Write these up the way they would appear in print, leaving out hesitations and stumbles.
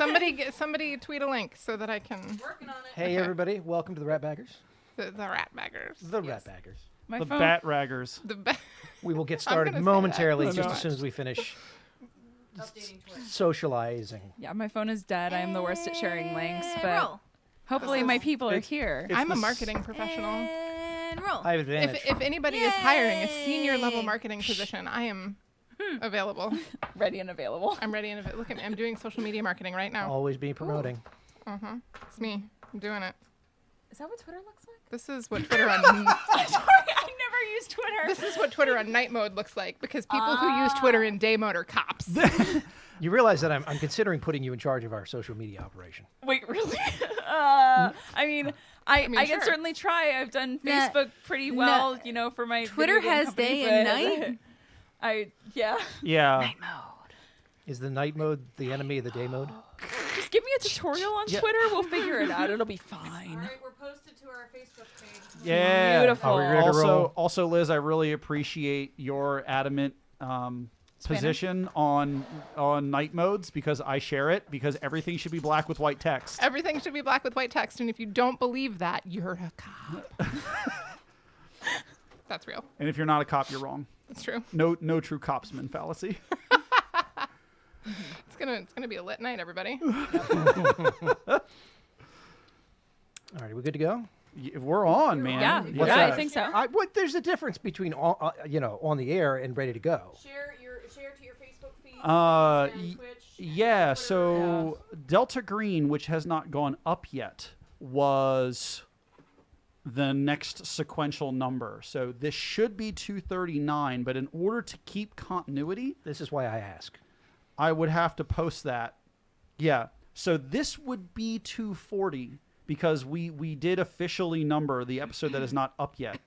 Somebody tweet a link so that I can. Working on it. Hey, everybody. Welcome to the Ratbaggers. The Ratbaggers. The Ratbaggers. The Bat-raggers. We will get started momentarily just as soon as we finish Updating Twitter. socializing. Yeah, my phone is dead. I am the worst at sharing links, but hopefully my people are here. I'm a marketing professional. And roll. I have advantage. If anybody is hiring a senior level marketing position, I am available. Ready and available. I'm ready and look at me. I'm doing social media marketing right now. Always be promoting. It's me. I'm doing it. Is that what Twitter looks like? This is what Twitter on. Sorry, I never used Twitter. This is what Twitter on night mode looks like because people who use Twitter in day mode are cops. You realize that I'm considering putting you in charge of our social media operation. Wait, really? I can sure. certainly try. I've done Facebook pretty well, for my Twitter video game has company, day and but night. Yeah. Night mode. Is the night mode the enemy of the day mode? Just give me a tutorial on Twitter. We'll figure it out. It'll be fine. All right, we're posted to our Facebook page. Yeah. Beautiful. Are we ready to roll? Also, Liz, I really appreciate your adamant position on night modes because I share it because everything should be black with white text. Everything should be black with white text, and if you don't believe that, you're a cop. That's real. And if you're not a cop, you're wrong. That's true. No true copsman fallacy. It's gonna be a lit night, everybody. All right, we good to go? We're on, man. Yeah, What's I that? think so. There's a difference between on the air and ready to go. Share to your Facebook feed. Y- Twitch. Yeah, Twitter. so Delta Green, which has not gone up yet, was the next sequential number. So this should be 239, but in order to keep continuity, This is why I ask. I would have to post that. Yeah, so this would be 240 because we did officially number the episode that is not up yet,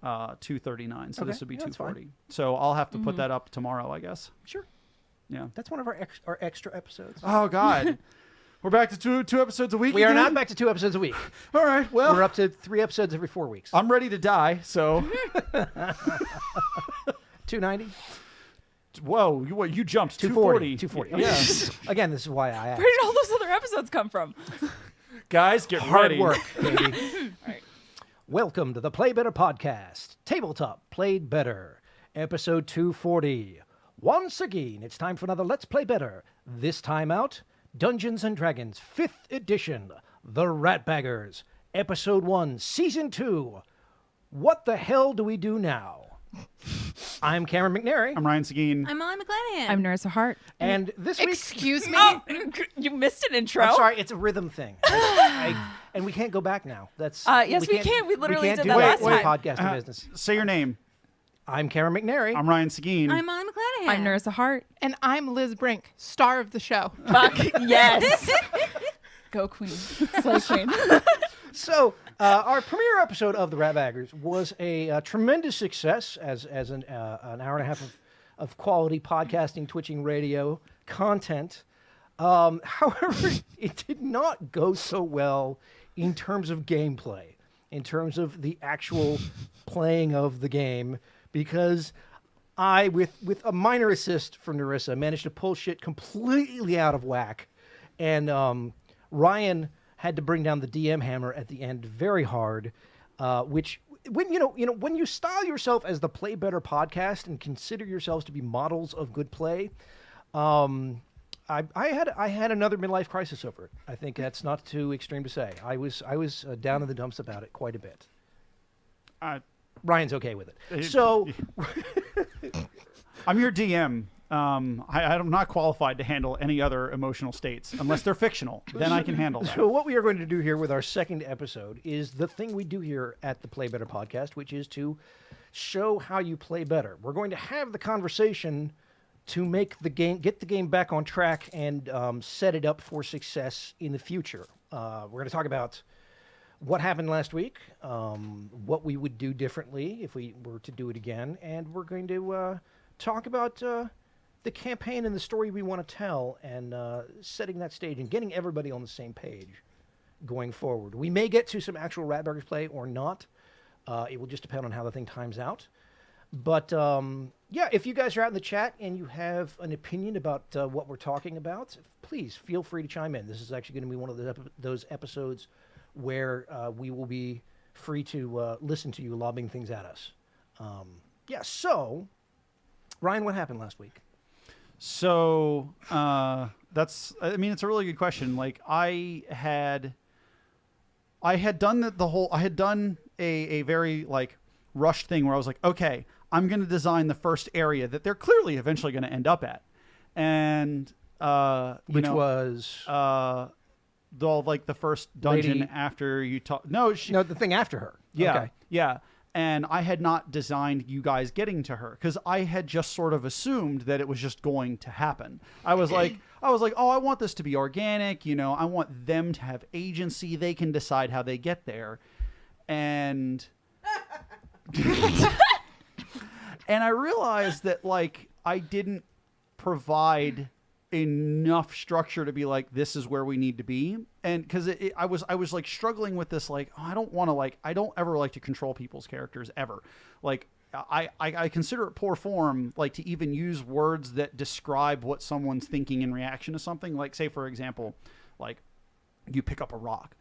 239. So Okay, this would be yeah, that's 240. So I'll have to put that up tomorrow, I guess. Sure. Yeah. That's one of our extra episodes. Oh, God. We're back to two episodes a week We are again? not back to 2 episodes a week. All right, well. We're up to 3 episodes every 4 weeks. I'm ready to die, so. 290? Whoa, you jumped 240. 240. 240. Yeah. Again, this is why I asked. Where did all those other episodes come from? Guys, get Hard ready. work, baby. All right. Welcome to the Play Better Podcast. Tabletop Played Better. Episode 240. Once again, it's time for another Let's Play Better. This time out, Dungeons & Dragons 5th Edition. The Ratbaggers. Episode 1, Season 2. What the hell do we do now? I'm Cameron McNary. I'm Ryan Seguin. I'm Molly McClanahan. I'm Nerissa Hart. And this week... Excuse me. Oh, you missed an intro. I'm sorry, it's a rhythm thing. And we can't go back now. That's Yes, we can. We literally can't did do that last wait, time. podcasting business. Say your name. I'm Cameron McNary. I'm Ryan Seguin. I'm Molly McClanahan. I'm Nerissa Hart. And I'm Liz Brink, star of the show. Fuck yes. Go Queen. Slay Queen. So, our premiere episode of the Ratbaggers was a tremendous success as an hour and a half of quality podcasting, twitching radio content. However, it did not go so well in terms of gameplay, in terms of the actual playing of the game, because I, with a minor assist from Nerissa, managed to pull shit completely out of whack, and Ryan had to bring down the DM hammer at the end very hard, which when when you style yourself as the Play Better podcast and consider yourselves to be models of good play, I had another midlife crisis over it. I think that's not too extreme to say. I was down in the dumps about it quite a bit. Ryan's okay with it. So I'm your DM. I'm not qualified to handle any other emotional states unless they're fictional. Then I can handle that. So what we are going to do here with our second episode is the thing we do here at the Play Better podcast, which is to show how you play better. We're going to have the conversation to make the game, get the game back on track, and set it up for success in the future. We're going to talk about what happened last week, what we would do differently if we were to do it again, and we're going to talk about the campaign and the story we want to tell, and setting that stage and getting everybody on the same page going forward. We may get to some actual Ratbaggers play or not. It will just depend on how the thing times out. But yeah, if you guys are out in the chat and you have an opinion about what we're talking about, please feel free to chime in. This is actually going to be one of those episodes where we will be free to listen to you lobbing things at us. Yeah, so, Ryan, what happened last week? So it's a really good question. Like I had done a very like rushed thing where I was like, okay, I'm going to design the first area that they're clearly eventually going to end up at. And, Which was the first dungeon Lady... after you talk. No, the thing after her. Yeah. Okay. Yeah. And I had not designed you guys getting to her because I had just sort of assumed that it was just going to happen. I was like, oh, I want this to be organic. I want them to have agency. They can decide how they get there. And and I realized that like I didn't provide enough structure to be like, this is where we need to be. And because I was like struggling with this, like, oh, I don't ever like to control people's characters ever. Like I consider it poor form, like to even use words that describe what someone's thinking in reaction to something. Like say, for example, like you pick up a rock.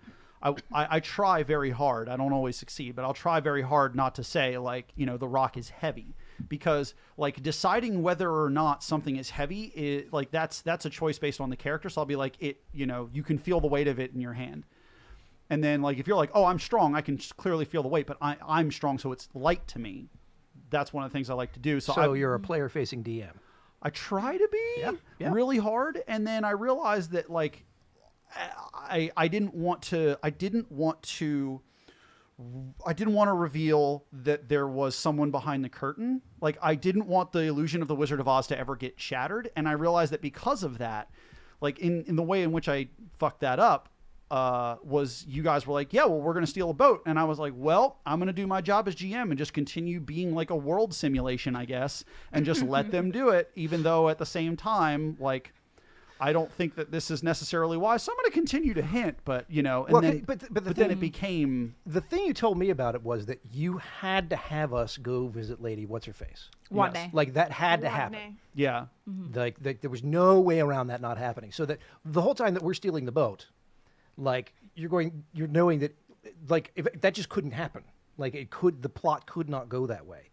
I try very hard. I don't always succeed, but I'll try very hard not to say like, the rock is heavy, because like deciding whether or not something is heavy is like, that's a choice based on the character. So I'll be like, you can feel the weight of it in your hand. And then like, if you're like, oh, I'm strong, I can clearly feel the weight, but I'm strong. So it's light to me. That's one of the things I like to do. So you're a player facing DM. I try to be really hard. And then I realized that like, I didn't want to reveal that there was someone behind the curtain. Like I didn't want the illusion of the Wizard of Oz to ever get shattered. And I realized that because of that, like in the way in which I fucked that up, was you guys were like, yeah, well, we're going to steal a boat. And I was like, well, I'm going to do my job as GM and just continue being like a world simulation, I guess, and just let them do it. Even though at the same time, like, I don't think that this is necessarily wise, so I'm going to continue to hint, but then it became the thing you told me about it was that you had to have us go visit Lady What's Her Face. One day, like that had to happen. Yeah, like there was no way around that not happening. So that the whole time that we're stealing the boat, like you're knowing that, like that just couldn't happen. Like the plot could not go that way,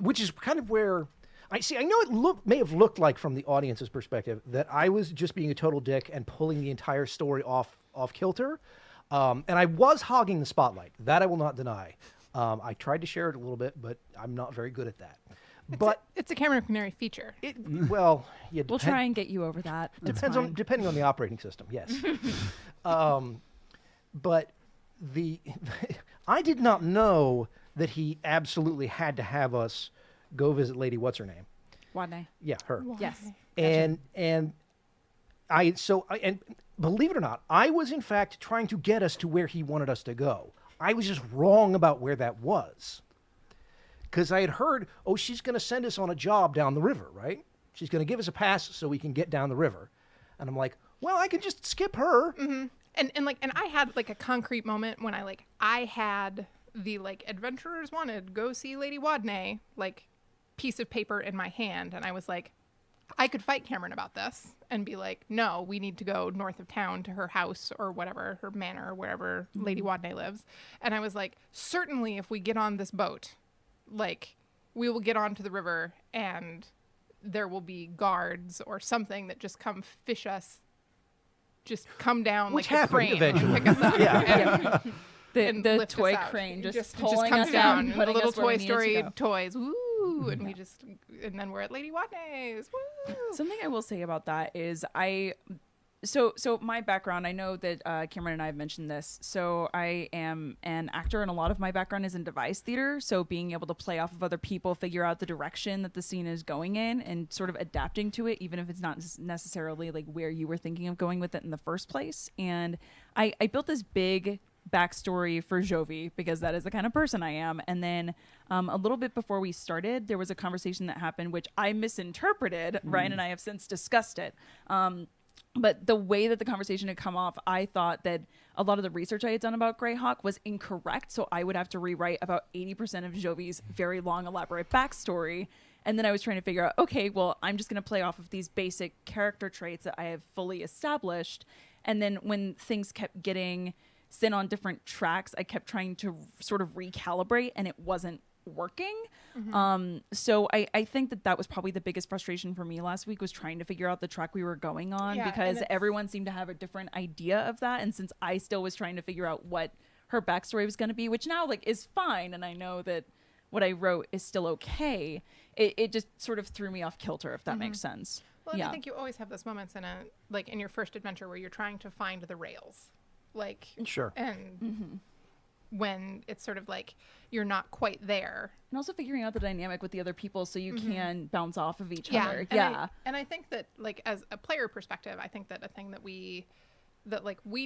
which is kind of where. I know it may have looked like from the audience's perspective that I was just being a total dick and pulling the entire story off kilter. And I was hogging the spotlight. That I will not deny. I tried to share it a little bit, but I'm not very good at that. It's a Cameron McNary feature. We'll try and get you over that. Depending on the operating system, yes. But I did not know that he absolutely had to have us go visit Lady What's Her Name. Wadney. Yeah, her. Yes. And believe it or not, I was in fact trying to get us to where he wanted us to go. I was just wrong about where that was. Because I had heard, oh, she's going to send us on a job down the river, right? She's going to give us a pass so we can get down the river. And I'm like, well, I can just skip her. Mm-hmm. And I had like a concrete moment when I had the like adventurers wanted go see Lady Wadney like piece of paper in my hand, and I was like, I could fight Cameron about this and be like, no, we need to go north of town to her house or whatever, her manor, wherever Lady Wadney lives. And I was like, certainly if we get on this boat, like we will get onto the river and there will be guards or something that just come fish us, just come down which like a crane eventually. and pick us up. Yeah. The toy crane just pulling comes us down. out, The little Toy Story to toys. Woo! And and then we're at Lady Wadney's. Woo! Something I will say about that is so my background, I know that Cameron and I have mentioned this. So I am an actor, and a lot of my background is in device theater. So being able to play off of other people, figure out the direction that the scene is going in, and sort of adapting to it, even if it's not necessarily like where you were thinking of going with it in the first place. And I built this big backstory for Jovi because that is the kind of person I am. And then a little bit before we started, there was a conversation that happened which I misinterpreted. Ryan and I have since discussed it. But the way that the conversation had come off, I thought that a lot of the research I had done about Greyhawk was incorrect. So I would have to rewrite about 80% of Jovi's very long, elaborate backstory. And then I was trying to figure out, okay, well, I'm just going to play off of these basic character traits that I have fully established. And then when things kept getting sent on different tracks, I kept trying to sort of recalibrate, and it wasn't working. So I think that was probably the biggest frustration for me last week, was trying to figure out the track we were going on, Yeah, because everyone seemed to have a different idea of that. And since I still was trying to figure out what her backstory was going to be, which now like is fine, and I know that what I wrote is still okay, it just sort of threw me off kilter, if that makes sense. Well, and Yeah. I think you always have those moments in your first adventure where you're trying to find the rails, like Sure. and when it's sort of like you're not quite there. And also figuring out the dynamic with the other people so you can bounce off of each other. And Yeah. and I think that like as a player perspective, I think that a thing that we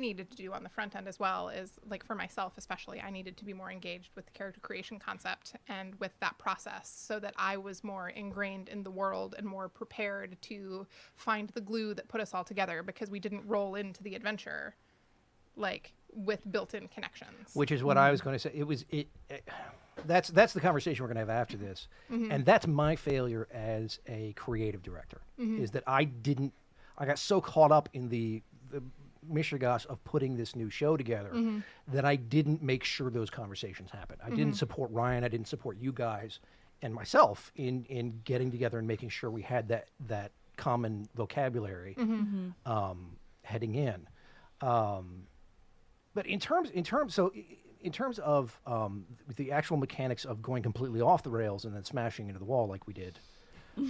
needed to do on the front end as well is, like, for myself especially, I needed to be more engaged with the character creation concept and with that process, so that I was more ingrained in the world and more prepared to find the glue that put us all together, because we didn't roll into the adventure like with built-in connections. Which is what I was going to say. That's the conversation we're going to have after this, and that's my failure as a creative director, is that I got so caught up in the mishigas of putting this new show together that I didn't make sure those conversations happened. I didn't support Ryan. I didn't support you guys and myself in getting together and making sure we had that common vocabulary heading in. But in terms of the actual mechanics of going completely off the rails and then smashing into the wall like we did, They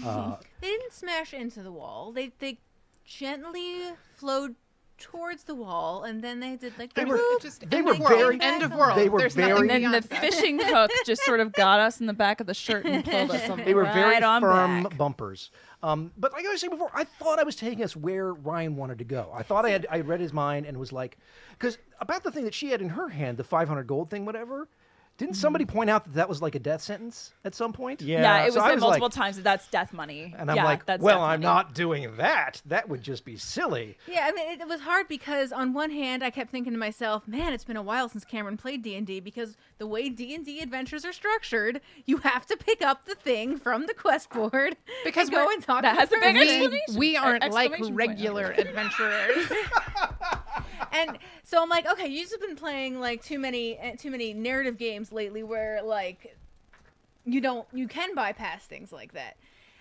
didn't smash into the wall. They gently flowed towards the wall, and then they did like They the were- whoop, Just they end were of world. very- End of world. they were There's very- nothing And then beyond the that. fishing hook just sort of got us in the back of the shirt and pulled us they were very right on firm back. bumpers. But like I was saying before, I thought I was taking us where Ryan wanted to go. I thought I read his mind and was like, because about the thing that she had in her hand, the 500 gold thing, whatever. Didn't somebody point out that was like a death sentence at some point? Yeah, it was So I said multiple like, times that that's death money. and I'm Yeah, like, that's well, death I'm money. not doing that. That would just be silly. Yeah, I mean, it was hard because on one hand, I kept thinking to myself, man, it's been a while since Cameron played D&D, because the way D&D adventures are structured, you have to pick up the thing from the quest board Because and go we're- and talk that to has the a big person. explanation. We aren't like Exclamation point. regular adventurers. And so I'm like, okay, you've just been playing like too many narrative games lately where like you can bypass things like that.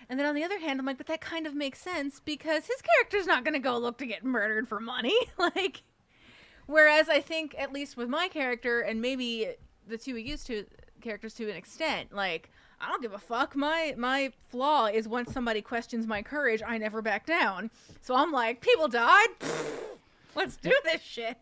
And then on the other hand, I'm like, but that kind of makes sense because his character's not going to go look to get murdered for money. Like, whereas I think, at least with my character, and maybe the two we used to characters to an extent, like, I don't give a fuck. My flaw is when somebody questions my courage, I never back down. So I'm like, people died. Let's do this shit.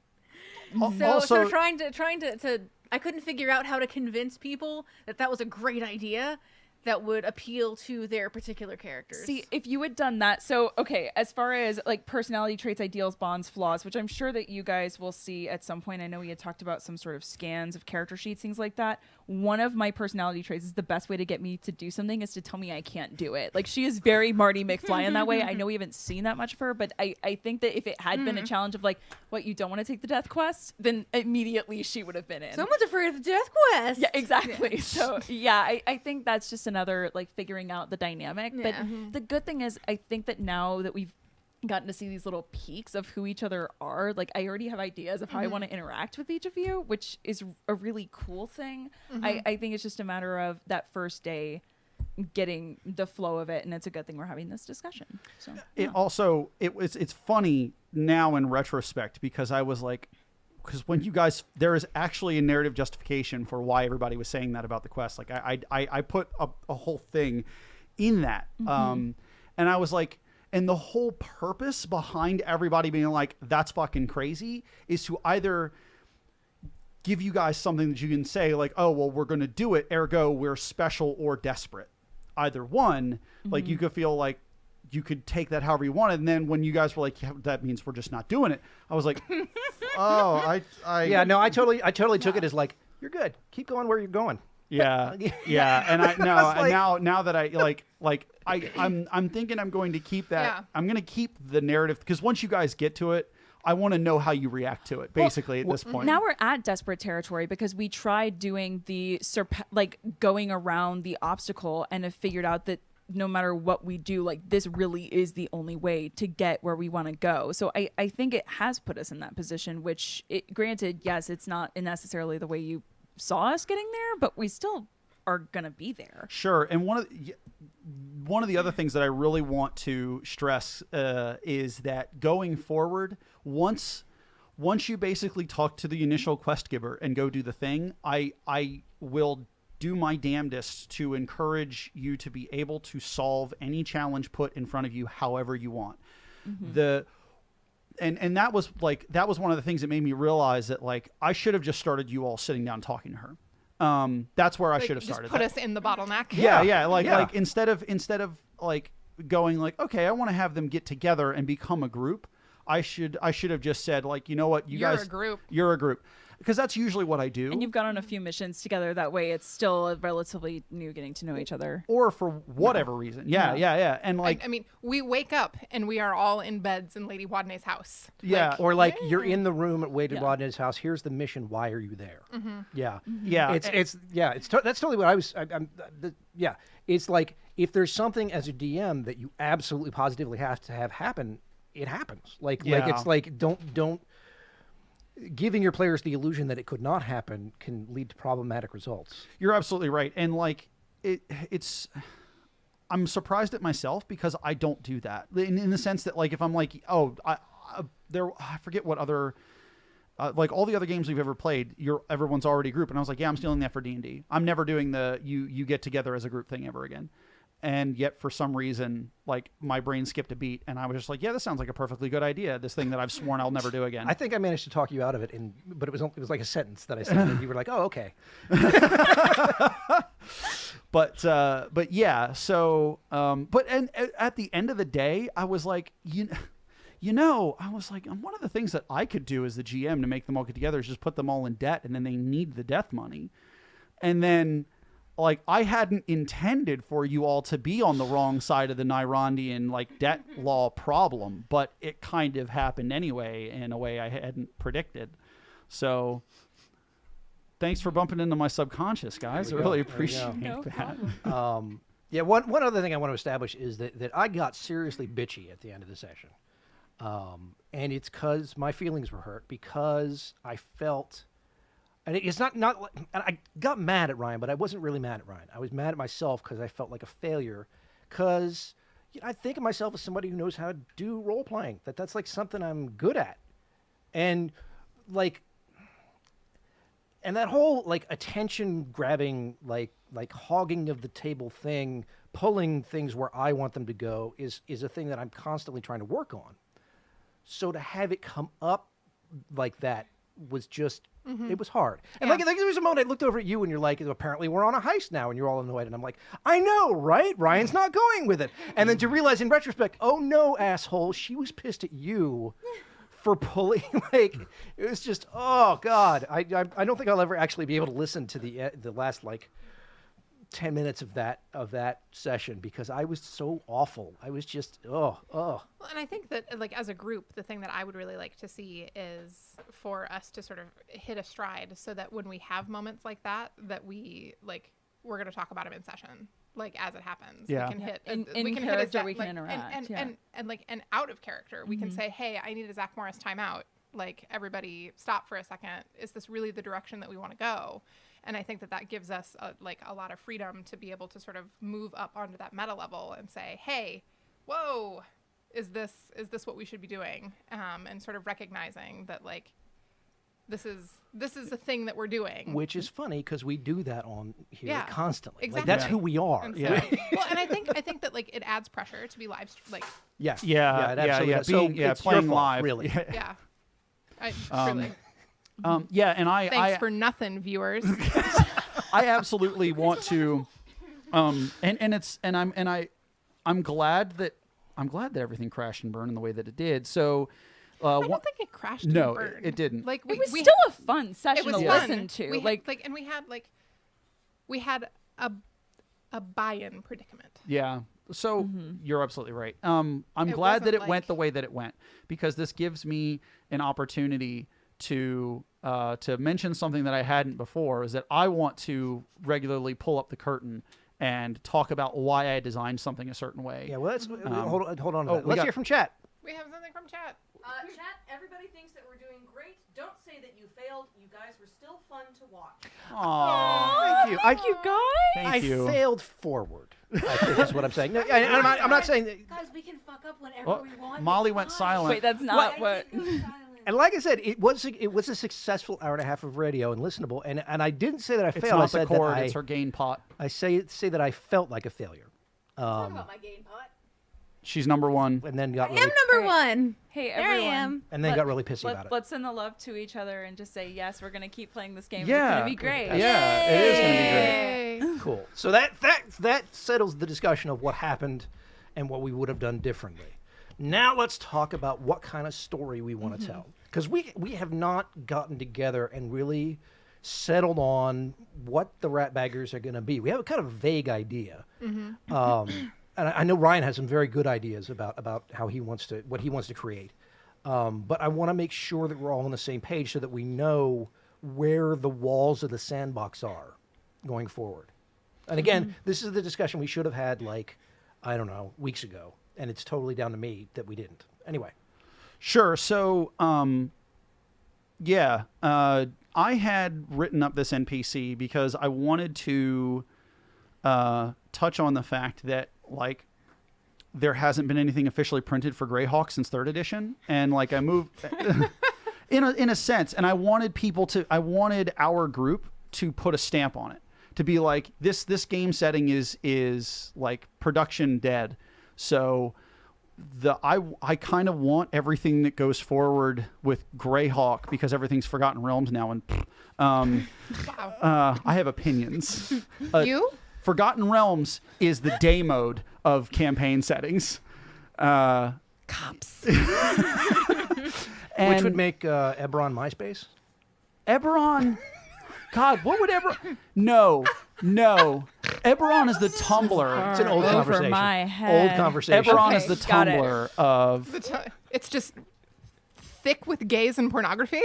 So trying to I couldn't figure out how to convince people that was a great idea that would appeal to their particular characters. See, if you had done that, so okay, as far as like personality traits, ideals, bonds, flaws, which I'm sure that you guys will see at some point. I know we had talked about some sort of scans of character sheets, things like that. One of my personality traits is the best way to get me to do something is to tell me I can't do it. Like, she is very Marty McFly in that way. I know we haven't seen that much of her, but I think that if it had been a challenge of like, what, you don't want to take the death quest, then immediately she would have been in. Someone's afraid of the death quest. Yeah, exactly. So yeah, I think that's just another like figuring out the dynamic. But Yeah. the good thing is, I think that now that we've gotten to see these little peaks of who each other are, like I already have ideas of how I want to interact with each of you, which is a really cool thing. I think it's just a matter of that first day getting the flow of it, and it's a good thing we're having this discussion. So It's funny now in retrospect, because I was like, because when you guys, there is actually a narrative justification for why everybody was saying that about the quest. Like I put a whole thing in that, and I was like, and the whole purpose behind everybody being like, that's fucking crazy, is to either give you guys something that you can say like, oh, well, we're going to do it, ergo we're special or desperate. Either one, like you could feel like you could take that however you wanted. And then when you guys were like, yeah, that means we're just not doing it, I was like, oh, Yeah, no, I totally took it as like, you're good. Keep going where you're going. Yeah, yeah, and I no, like- now that I'm thinking I'm going to keep that. Yeah. I'm going to keep the narrative because once you guys get to it, I want to know how you react to it. Basically, at this point. Now we're at desperate territory because we tried doing the going around the obstacle and have figured out that no matter what we do, like this really is the only way to get where we want to go. So I think it has put us in that position, which granted, yes, it's not necessarily the way you saw us getting there, but we still are going to be there. Sure. And one of the other things that I really want to stress is that going forward, once you basically talk to the initial quest giver and go do the thing, I will do my damnedest to encourage you to be able to solve any challenge put in front of you however you want. Mm-hmm. And that was one of the things that made me realize that like I should have just started you all sitting down talking to her. That's where I should have started. Just put us in the bottleneck. Yeah. Like instead of like going like, okay, I want to have them get together and become a group. I should have just said like, you know what, You're a group. You're a group. Because that's usually what I do. And you've gone on a few missions together. That way it's still relatively new getting to know each other. Or for whatever reason. Yeah. And like, I mean, we wake up and we are all in beds in Lady Wadney's house. Yeah. Or like you're in the room at Wade Yeah. Rodney's house. Here's the mission. Why are you there? Yeah. Yeah. That's totally what I was. Yeah. It's like if there's something as a DM that you absolutely positively have to have happen, it happens. Like it's like don't. Giving your players the illusion that it could not happen can lead to problematic results. You're absolutely right. And like it's I'm surprised at myself because I don't do that. In the sense that like if I'm like, oh, I forget what other like all the other games we've ever played, everyone's already a group, and I was like, yeah, I'm stealing that for D&D. I'm never doing the you get together as a group thing ever again. And yet, for some reason, like my brain skipped a beat, and I was just like, "Yeah, this sounds like a perfectly good idea. This thing that I've sworn I'll never do again." I think I managed to talk you out of it, but it was like a sentence that I said, and you were like, "Oh, okay." But yeah. So, and at the end of the day, I was like, I was like, one of the things that I could do as the GM to make them all get together is just put them all in debt, and then they need the death money, and then. Like I hadn't intended for you all to be on the wrong side of the Nyrondian like debt law problem, but it kind of happened anyway in a way I hadn't predicted. So thanks for bumping into my subconscious, guys. I really appreciate that. Yeah, one other thing I want to establish is that I got seriously bitchy at the end of the session. And it's because my feelings were hurt because I felt... And it's not and I got mad at Ryan, but I wasn't really mad at Ryan. I was mad at myself because I felt like a failure. Because I think of myself as somebody who knows how to do role playing. That's like something I'm good at, and like, and that whole like attention grabbing, like hogging of the table thing, pulling things where I want them to go is a thing that I'm constantly trying to work on. So to have it come up like that was just. It was hard. And like there was a moment I looked over at you and you're like, apparently we're on a heist now, and you're all annoyed. And I'm like, I know, right? Ryan's not going with it. And then to realize in retrospect, oh no, asshole, she was pissed at you for pulling. Like it was just, oh God. I don't think I'll ever actually be able to listen to the last like 10 minutes of that session because I was so awful. I was just Well, and I think that like as a group, the thing that I would really like to see is for us to sort of hit a stride so that when we have moments like that we're going to talk about them in session, like as it happens. Yeah. We can hit In we can character, hit we can interact, and out of character, we can say, hey, I need a Zach Morris timeout. Like everybody stop for a second. Is this really the direction that we want to go? And I think that gives us a lot of freedom to be able to sort of move up onto that meta level and say, hey, whoa, is this what we should be doing? And sort of recognizing that like this is a thing that we're doing. which is funny because we do that on here constantly. Exactly. Like that's who we are. And so, well, and I think that like it adds pressure to be live like Yeah. Yeah. It absolutely does. So it's playing your fault, live. really. yeah. Truly. Yeah, and Thanks for nothing, viewers. I absolutely want to, I'm glad that everything crashed and burned in the way that it did. So, I don't think it crashed. No, and burned. it didn't. Like It was we still a fun session it was to fun. listen to. We like, had, and we had we had a buy-in predicament. Yeah. So you're absolutely right. I'm It glad that wasn't it went like- the way that it went, because this gives me an opportunity to mention something that I hadn't before, is that I want to regularly pull up the curtain and talk about why I designed something a certain way. Yeah, well, let's hold on to oh, that. we Let's got- hear from chat. We have something from chat. Chat, everybody thinks that we're doing great. Don't say that you failed. You guys were still fun to watch. Aw, Thank you. You guys. thank I you. failed forward. I think is what I'm saying. No, I'm not saying that. Guys, we can fuck up whenever Oh, we want. Molly It's went fine. silent. Wait, that's not what. And like I said, it was a successful hour and a half of radio and listenable. And I didn't say that I It's failed. I not the said cord, that it's her gain pot. I say that I felt like a failure. Talk about my game pot. She's number one. And then I got am really, number one. Hey, There I everyone. am. and then got really pissy about it. Let's send the love to each other and just say, yes, we're going to keep playing this game. Yeah. It's going to be great. Yeah, it is going to be great. Yay. Cool. So that settles the discussion of what happened and what we would have done differently. Now let's talk about what kind of story we want to tell, because we have not gotten together and really settled on what the Ratbaggers are going to be. We have a kind of vague idea, and I know Ryan has some very good ideas about how what he wants to create. But I want to make sure that we're all on the same page so that we know where the walls of the sandbox are going forward. And again, this is the discussion we should have had, like, I don't know, weeks ago. And it's totally down to me that we didn't. Anyway. Sure. So, I had written up this NPC because I wanted to touch on the fact that, like, there hasn't been anything officially printed for Greyhawk since 3rd edition, and like I moved in a sense, and I wanted our group to put a stamp on it, to be like, this game setting is like production dead. So I kind of want everything that goes forward with Greyhawk, because everything's Forgotten Realms now, and Wow. I have opinions. You? Forgotten Realms is the day mode of campaign settings. Cops. Which And would make Eberron MySpace? Eberron, God, what would Eberron? No. Eberron is the Tumblr. It's an old Over conversation. my head. Old conversation. Eberron Okay, is the got it. Tumblr of. It's just thick with gays and pornography.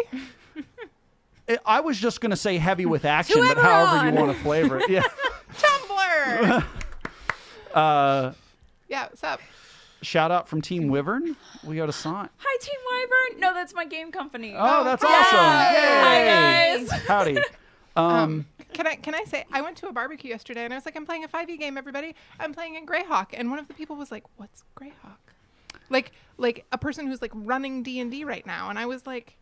I was just gonna say heavy with action, but however you Eberron. want to flavor it, yeah. Tumblr. Yeah, what's up? Shout out from Team Wyvern. We got a sign. Hi, Team Wyvern. No, that's my game company. Oh, that's Yay! awesome! Hi, Yay! guys. Howdy. Can I say I went to a barbecue yesterday and I was like, I'm playing a 5e game, everybody. I'm playing in Greyhawk, and one of the people was like, "What's Greyhawk?" Like a person who's like running D&D right now, and I was like,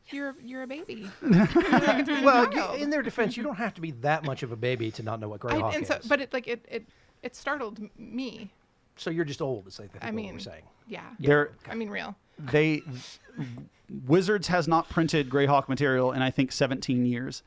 "You're a baby." Well, Child. in their defense, you don't have to be that much of a baby to not know what Greyhawk And is. so, but it startled me. So you're just old, is like what I mean, we're saying. yeah. They're I mean, real. Wizards has not printed Greyhawk material in I think 17 years,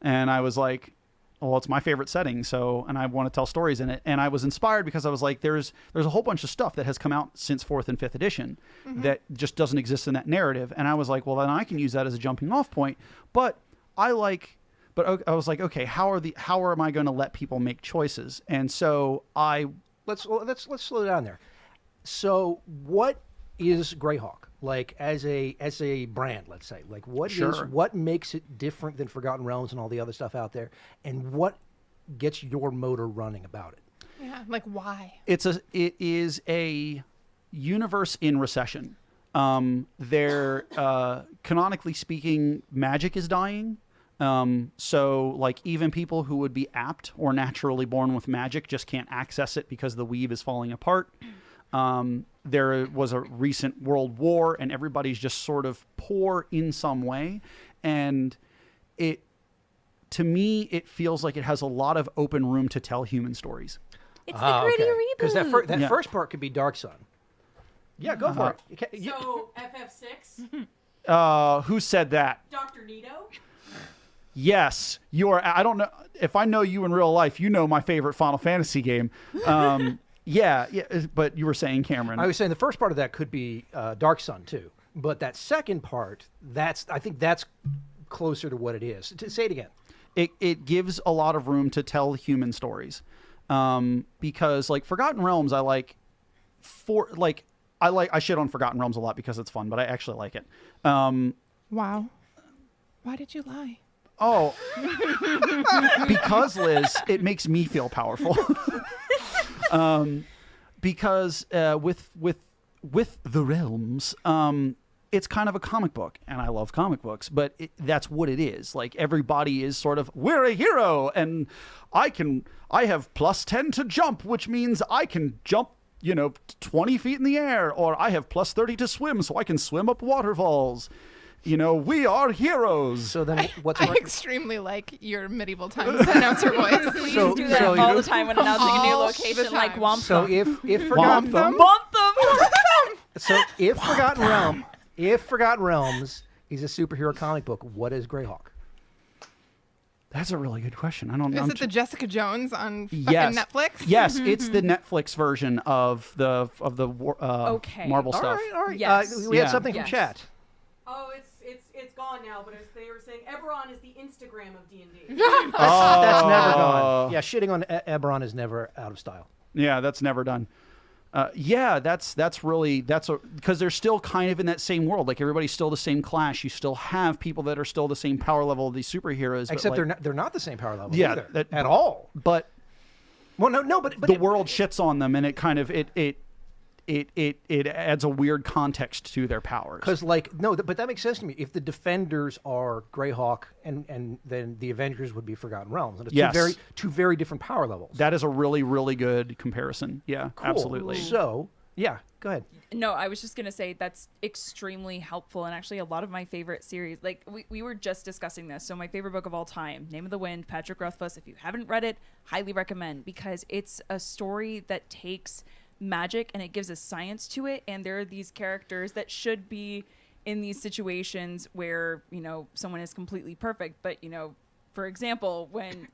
and I was like, well, it's my favorite setting, so, and I want to tell stories in it, and I was inspired because I was like, there's a whole bunch of stuff that has come out since 4th and 5th edition that just doesn't exist in that narrative, and I was like, well, then I can use that as a jumping off point. But I was like, okay, how am I going to let people make choices? And so Let's slow down there. So, what is Greyhawk like as a brand? Let's say, like, what makes it different than Forgotten Realms and all the other stuff out there, and what gets your motor running about it? Yeah. Like, why? it is a universe in recession. Canonically speaking, magic is dying. So like even people who would be apt or naturally born with magic just can't access it because the weave is falling apart. There was a recent world war and everybody's just sort of poor in some way. And to me, it feels like it has a lot of open room to tell human stories. It's the gritty reboot. Because that Yeah. first part could be Dark Sun. Yeah, go for it. So FF6, Who said that? Dr. Nito. Yes, you are. I don't know if I know you in real life. You know my favorite Final Fantasy game. Yeah. But you were saying, Cameron. I was saying the first part of that could be Dark Sun too, but that second part, I think that's closer to what it is. Say it again. it gives a lot of room to tell human stories, because like Forgotten Realms, I shit on Forgotten Realms a lot because it's fun, but I actually like it. Wow. Why did you lie? Oh, because Liz, it makes me feel powerful. Because with the realms, it's kind of a comic book, and I love comic books, but that's what it is. Like everybody is sort of, we're a hero, and I have +10 to jump, which means I can jump 20 feet in the air, or I have +30 to swim, so I can swim up waterfalls. We are heroes. So then, what's I right? extremely like your medieval times announcer voice. We So- used to do that so all you- the time when announcing a new All location, the like time. Womp So Thump. if Forgotten Womp Thump. so if Forgotten Realms is a superhero comic book, what is Greyhawk? That's a really good question. I don't know. Is it the Jessica Jones on fucking Yes. Netflix? Yes, it's the Netflix version of the Okay. Marvel All stuff. right, all right. Yes. We had Yeah. something from Yes. chat. Oh, it's gone now. But as they were saying, Eberron is the Instagram of D&D. That's never Oh. gone. Yeah, shitting on Eberron is never out of style. Yeah, that's never done. That's because they're still kind of in that same world. Like everybody's still the same class. You still have people that are still the same power level of these superheroes. Except but they're not the same power level Yeah, either, at all. But Well, no, but the world shits on them, and it kind of it adds a weird context to their powers. because but that makes sense to me. If the Defenders are Greyhawk, and then the Avengers would be Forgotten Realms, and it's Yes. two very different power levels. That is a really, really good comparison. Yeah, Cool. absolutely. So yeah, go ahead. No, I was just going to say that's extremely helpful. And actually, a lot of my favorite series, like we were just discussing this. So, my favorite book of all time, Name of the Wind, Patrick Rothfuss. If you haven't read it, highly recommend, because it's a story that takes magic and it gives a science to it. And there are these characters that should be in these situations where, someone is completely perfect. But, for example, when,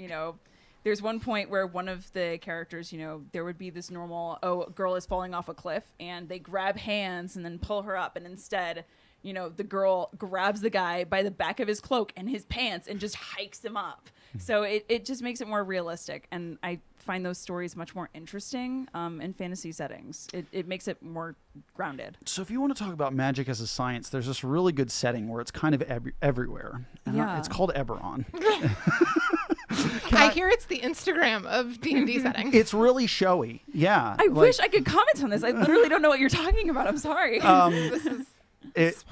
there's one point where one of the characters, there would be this normal, a girl is falling off a cliff, and they grab hands and then pull her up. And instead, the girl grabs the guy by the back of his cloak and his pants and just hikes him up. So it just makes it more realistic. And I find those stories much more interesting in fantasy settings. It makes it more grounded. So if you want to talk about magic as a science, there's this really good setting where it's kind of everywhere. And Yeah. It's called Eberron. I hear it's the Instagram of D&D settings. It's really showy. Yeah. I wish I could comment on this. I literally don't know what you're talking about. I'm sorry. This is It,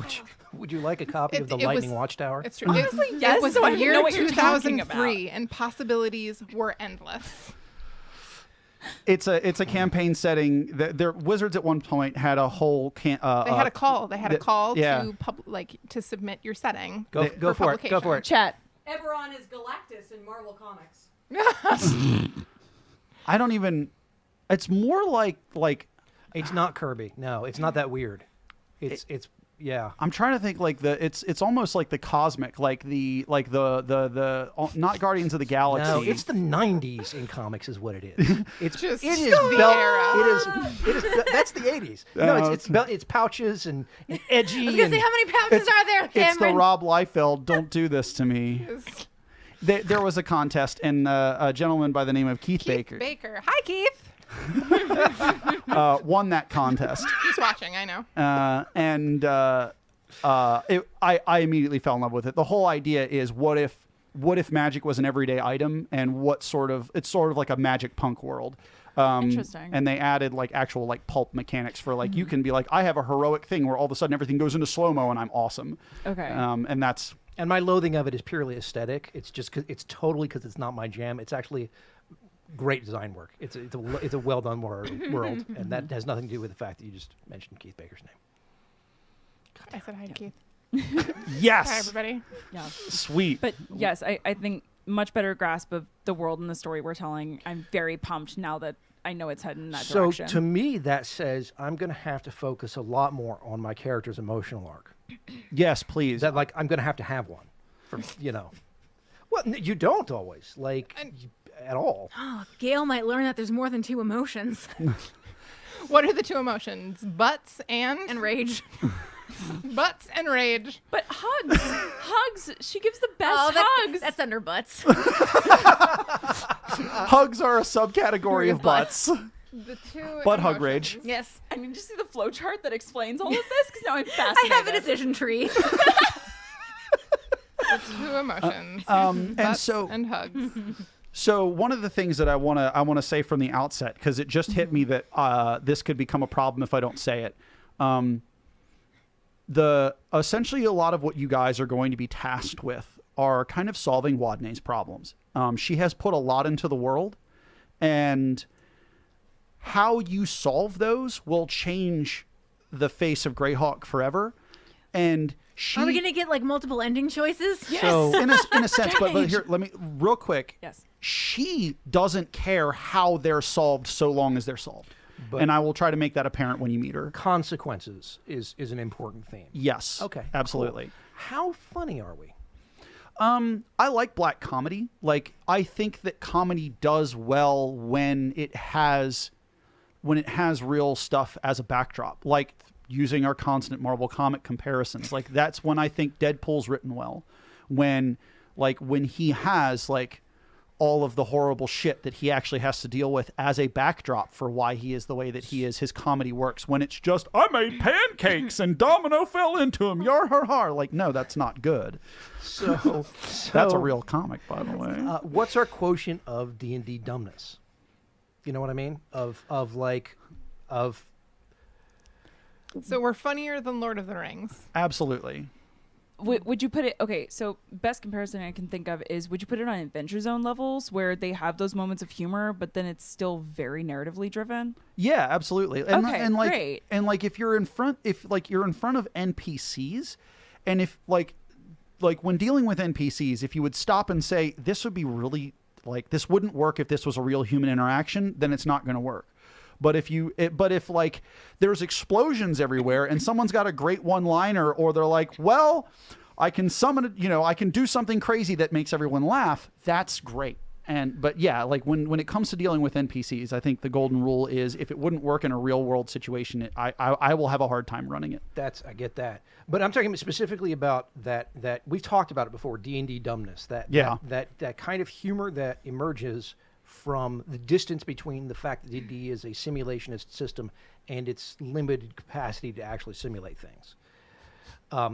Would you like a copy of the It was- Lightning Watchtower? It's true. Honestly, yes, it was so I the know year what you're talking about. 2003, and possibilities were endless. it's a campaign setting. Their wizards at one point had a whole They had a call. They had a call yeah. to submit your setting. Go for it. Go publication. for it. Chat. Eberron is Galactus in Marvel Comics. I don't even. It's more like It's not Kirby. No, it's not that weird. It's yeah. I'm trying to think like it's almost like the cosmic, like the not Guardians of the Galaxy. No, it's the 90s in comics is what it is. It's Just it is the belt. era. It is that's the 80s. No, it's pouches and edgy. I was gonna and say, how many pouches are there, It's the Cameron? Rob Liefeld. Don't do this to me. There was a contest, and a gentleman by the name of Keith Keith Baker. Hi, Keith. won that contest. He's watching. I know. I immediately fell in love with it. The whole idea is what if magic was an everyday item, and it's sort of like a magic punk world. Interesting. And they added like actual like pulp mechanics for like you can be like, I have a heroic thing where all of a sudden everything goes into slow-mo and I'm awesome. Okay. And that's And my loathing of it is purely aesthetic. It's just it's totally because it's not my jam. It's actually great design work. It's a well done world, and that has nothing to do with the fact that you just mentioned Keith Baker's name. I said hi to Keith. yes, Hi, everybody. Yeah. sweet. But yes, I think much better grasp of the world and the story we're telling. I'm very pumped now that I know it's heading in that So direction. to me, that says I'm going to have to focus a lot more on my character's emotional arc. Yes, please. That like I'm going to have one, Well, you don't always at all. Oh, Gail might learn that there's more than two emotions. What are the two emotions? Butts and And rage. Butts and rage. But hugs, hugs. She gives the best hugs. That's under butts. Hugs are a subcategory of butts. The two Butt hug rage. emotions. Yes. I need to see the flow chart that explains all of this because now I'm I fascinated. have a decision tree. The two emotions. And Butts so and hugs. So one of the things that I want to say from the outset, because it just hit me that this could become a problem if I don't say it. Essentially a lot of what you guys are going to be tasked with are kind of solving Wadney's problems. She has put a lot into the world, and how you solve those will change the face of Greyhawk forever. And Are we gonna get like multiple ending choices? Yes. So in a sense, but here, let me real quick. Yes. She doesn't care how they're solved so long as they're solved. But- And I will try to make that apparent when you meet her. consequences is an important theme. Yes. Okay. Absolutely. Cool. How funny are we? I like black comedy. Like, I think that comedy does well when it has real stuff as a backdrop. Like using our constant Marvel comic comparisons. Like, that's when I think Deadpool's written well. When he has like all of the horrible shit that he actually has to deal with as a backdrop for why he is the way that he is, his comedy works. When it's just, I made pancakes and Domino fell into him, yar har har. Like, no, that's not good. So That's a real comic, by the way. What's our quotient of D&D dumbness? You know what I mean? Of So we're funnier than Lord of the Rings. Absolutely. Would you put it, okay, so best comparison I can think of is, would you put it on Adventure Zone levels where they have those moments of humor, but then it's still very narratively driven? Yeah, absolutely. And, Okay, and like, great. And like, if you're in front of NPCs, and if like when dealing with NPCs, if you would stop and say, this would be really, like, this wouldn't work if this was a real human interaction, then it's not going to work. But if like there's explosions everywhere and someone's got a great one-liner, or they're like, well, I can summon, I can do something crazy that makes everyone laugh. That's great. But yeah, like when it comes to dealing with NPCs, I think the golden rule is, if it wouldn't work in a real world situation, I will have a hard time running it. I get that, but I'm talking specifically about that we've talked about it before. D&D dumbness. That kind of humor that emerges from the distance between the fact that D&D is a simulationist system and its limited capacity to actually simulate things.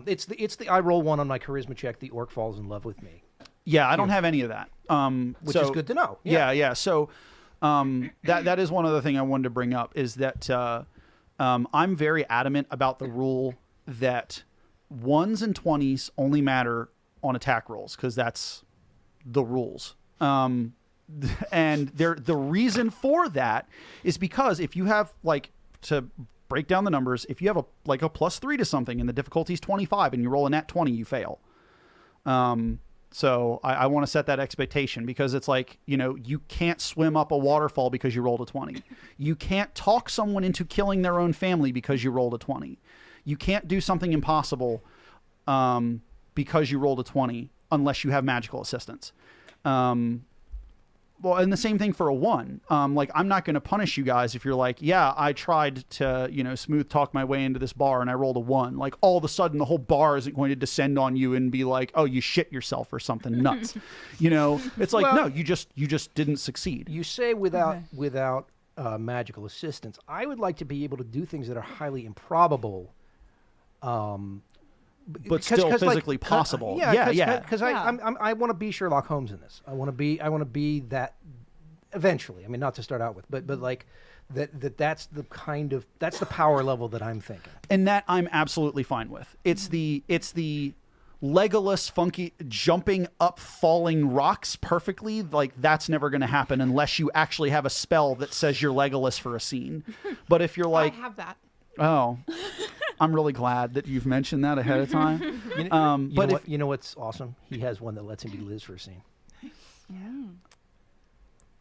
It's the I roll one on my charisma check. The orc falls in love with me. Yeah, I don't have any of that. Which is good to know. Yeah. So that is one other thing I wanted to bring up, is that I'm very adamant about the rule that 1s and 20s only matter on attack rolls, because that's the rules. And the reason for that is because if you have, like, to break down the numbers, if you have a +3 to something and the difficulty is 25 and you roll a nat 20, you fail. So I want to set that expectation, because it's like, you can't swim up a waterfall because you rolled a 20. You can't talk someone into killing their own family because you rolled a 20. You can't do something impossible because you rolled a 20 unless you have magical assistance. Well, and the same thing for a 1. Like, I'm not going to punish you guys if you're like, yeah, I tried to, smooth talk my way into this bar and I rolled a 1. Like, all of a sudden the whole bar isn't going to descend on you and be like, oh, you shit yourself or something nuts. It's like, no, you just didn't succeed. You say without magical assistance. I would like to be able to do things that are highly improbable. But still physically possible. Yeah. Because I want to be Sherlock Holmes in this. I want to be that eventually. I mean, not to start out with, but like that's the power level that I'm thinking. And that I'm absolutely fine with. It's the Legolas funky jumping up falling rocks perfectly. Like, that's never going to happen unless you actually have a spell that says you're Legolas for a scene. But if you're like, I have that. Oh, I'm really glad that you've mentioned that ahead of time. You know what's awesome? He has one that lets him be Liz for a scene. Yeah.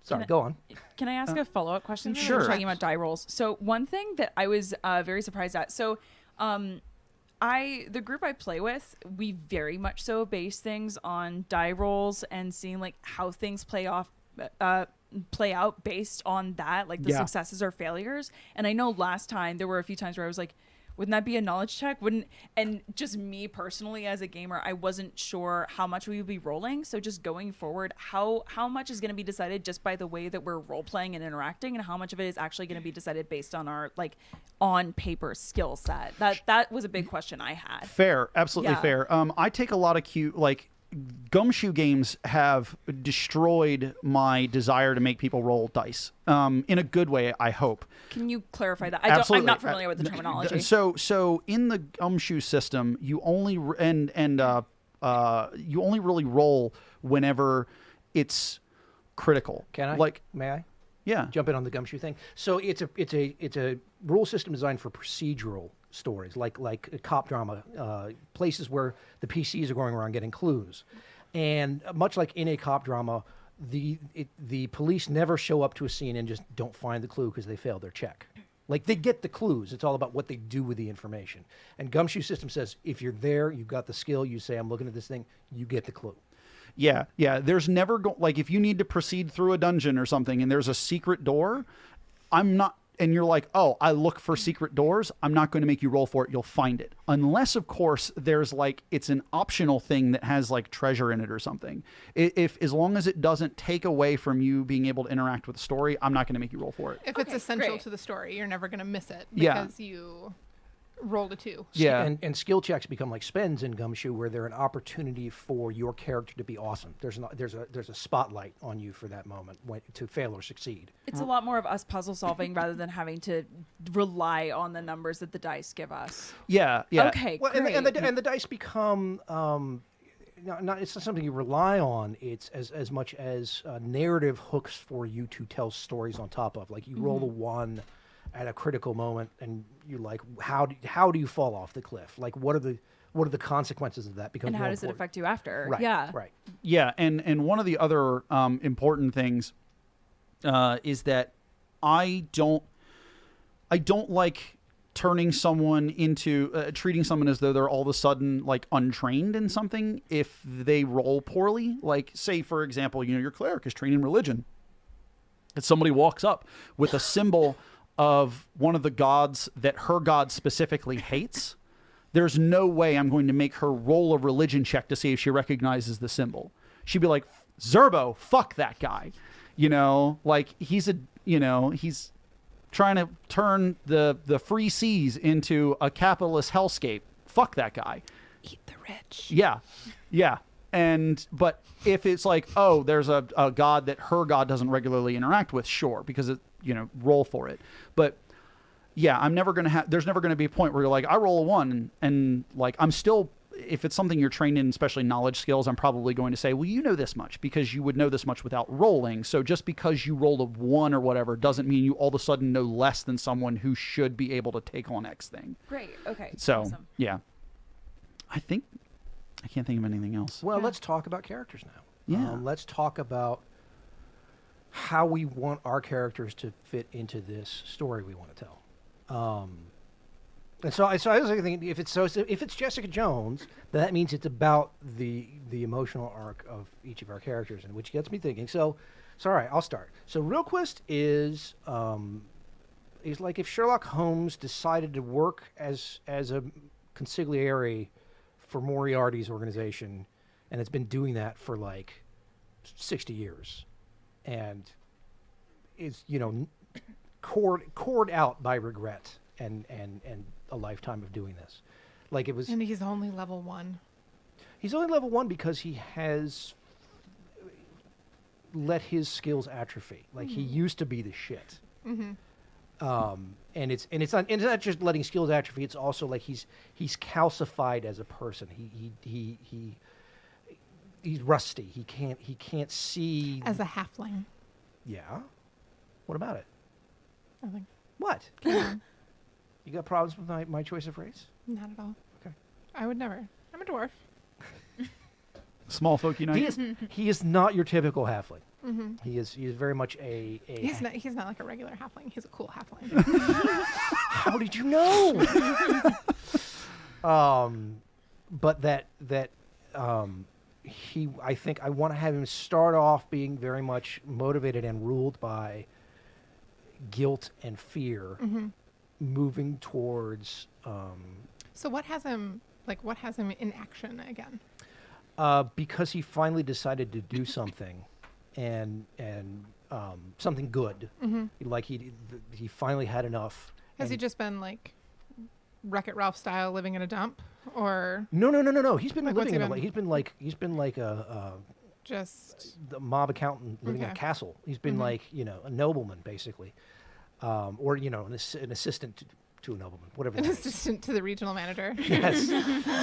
Sorry, go on. Can I ask a follow-up question? Sure. We're talking about die rolls. So one thing that I was very surprised at. So the group I play with, we very much so base things on die rolls and seeing like how things play out based on that, like the successes or failures. And I know last time there were a few times where I was like, Wouldn't that be a knowledge check? Wouldn't, and just me personally as a gamer, I wasn't sure how much we would be rolling. So just going forward, how much is going to be decided just by the way that we're role playing and interacting, and how much of it is actually going to be decided based on our like on paper skill set? That was a big question I had. Fair, absolutely Yeah. fair. I take a lot of like gumshoe games have destroyed my desire to make people roll dice in a good way, I hope. Can you clarify that? Absolutely. I'm not familiar with the terminology. So in the gumshoe system, you only you only really roll whenever it's critical. Can I? Like, May I? yeah. Jump in on the gumshoe thing. So it's a rule system designed for procedural stories, like a cop drama, places where the PCs are going around getting clues, and much like in a cop drama, the police never show up to a scene and just don't find the clue because they failed their check. Like, they get the clues. It's all about what they do with the information. And gumshoe system says if you're there, you've got the skill. You say, I'm looking at this thing. You get the clue. Yeah. There's never like if you need to proceed through a dungeon or something and there's a secret door, I'm not. And you're like, oh, I look for secret doors. I'm not going to make you roll for it. You'll find it. Unless, of course, there's like, it's an optional thing that has like treasure in it or something. If as long as it doesn't take away from you being able to interact with the story, I'm not going to make you roll for it. If it's essential great. to the story, you're never going to miss it Yeah. because you rolled a 2. Yeah. And skill checks become like spends in Gumshoe, where they're an opportunity for your character to be awesome. There's a spotlight on you for that moment to fail or succeed. It's a lot more of us puzzle solving rather than having to rely on the numbers that the dice give us. Yeah. Okay, Well, great. and the dice become it's not something you rely on. It's as much as narrative hooks for you to tell stories on top of. Like, you roll a 1 at a critical moment, and you're like, how do you fall off the cliff? Like, what are the consequences of that? Because And how does it affect you after? Right. Yeah. Right. Yeah, and one of the other important things is that I don't like turning someone into treating someone as though they're all of a sudden like untrained in something if they roll poorly. Like, say for example, your cleric is trained in religion, and somebody walks up with a symbol of one of the gods that her god specifically hates. There's no way I'm going to make her roll a religion check to see if she recognizes the symbol. She'd be like, Zerbo, fuck that guy. Like, he's trying to turn the free seas into a capitalist hellscape. Fuck that guy. Eat the rich. Yeah. But if it's like, oh, there's a god that her god doesn't regularly interact with, sure, because roll for it. But yeah, there's never gonna be a point where you're like, I roll a 1 and like, I'm still, if it's something you're trained in, especially knowledge skills, I'm probably going to say, well, you know this much because you would know this much without rolling. So just because you rolled a 1 or whatever doesn't mean you all of a sudden know less than someone who should be able to take on X thing. Great. Okay. So Awesome. yeah, I can't think of anything else. Well, let's talk about characters now. Yeah. Let's talk about how we want our characters to fit into this story we want to tell. And so I was thinking, if it's Jessica Jones, then that means it's about the emotional arc of each of our characters, and which gets me thinking. So all right, I'll start. So Realquest is like if Sherlock Holmes decided to work as a consigliere for Moriarty's organization, and it's been doing that for like 60 years, and is cored out by regret and a lifetime of doing this. Like, it was. And he's only level 1. He's only level 1 because he has let his skills atrophy. Like, he used to be the shit. Mm-hmm. And it's not just letting skills atrophy. It's also like he's calcified as a person. He's rusty. He can't see. As a halfling. Yeah. What about it? Nothing. What? You got problems with my choice of race? Not at all. Okay. I would never. I'm a dwarf. Small folk unite. He is not your typical halfling. Mm-hmm. He is very much a He's not like a regular halfling. He's a cool halfling. How did you know? But I think I want to have him start off being very much motivated and ruled by guilt and fear, Mm-hmm. moving towards So what has him in action again? Because he finally decided to do something, and something good. Like he finally had enough. Has he just been like Wreck-It Ralph style living in a dump, or No. He's been Like, what's living he in a, been- he's been like a just the mob accountant living in a Okay. castle. He's been like a nobleman basically, or an assistant to a nobleman, whatever. an That is. assistant to the regional manager? Yes.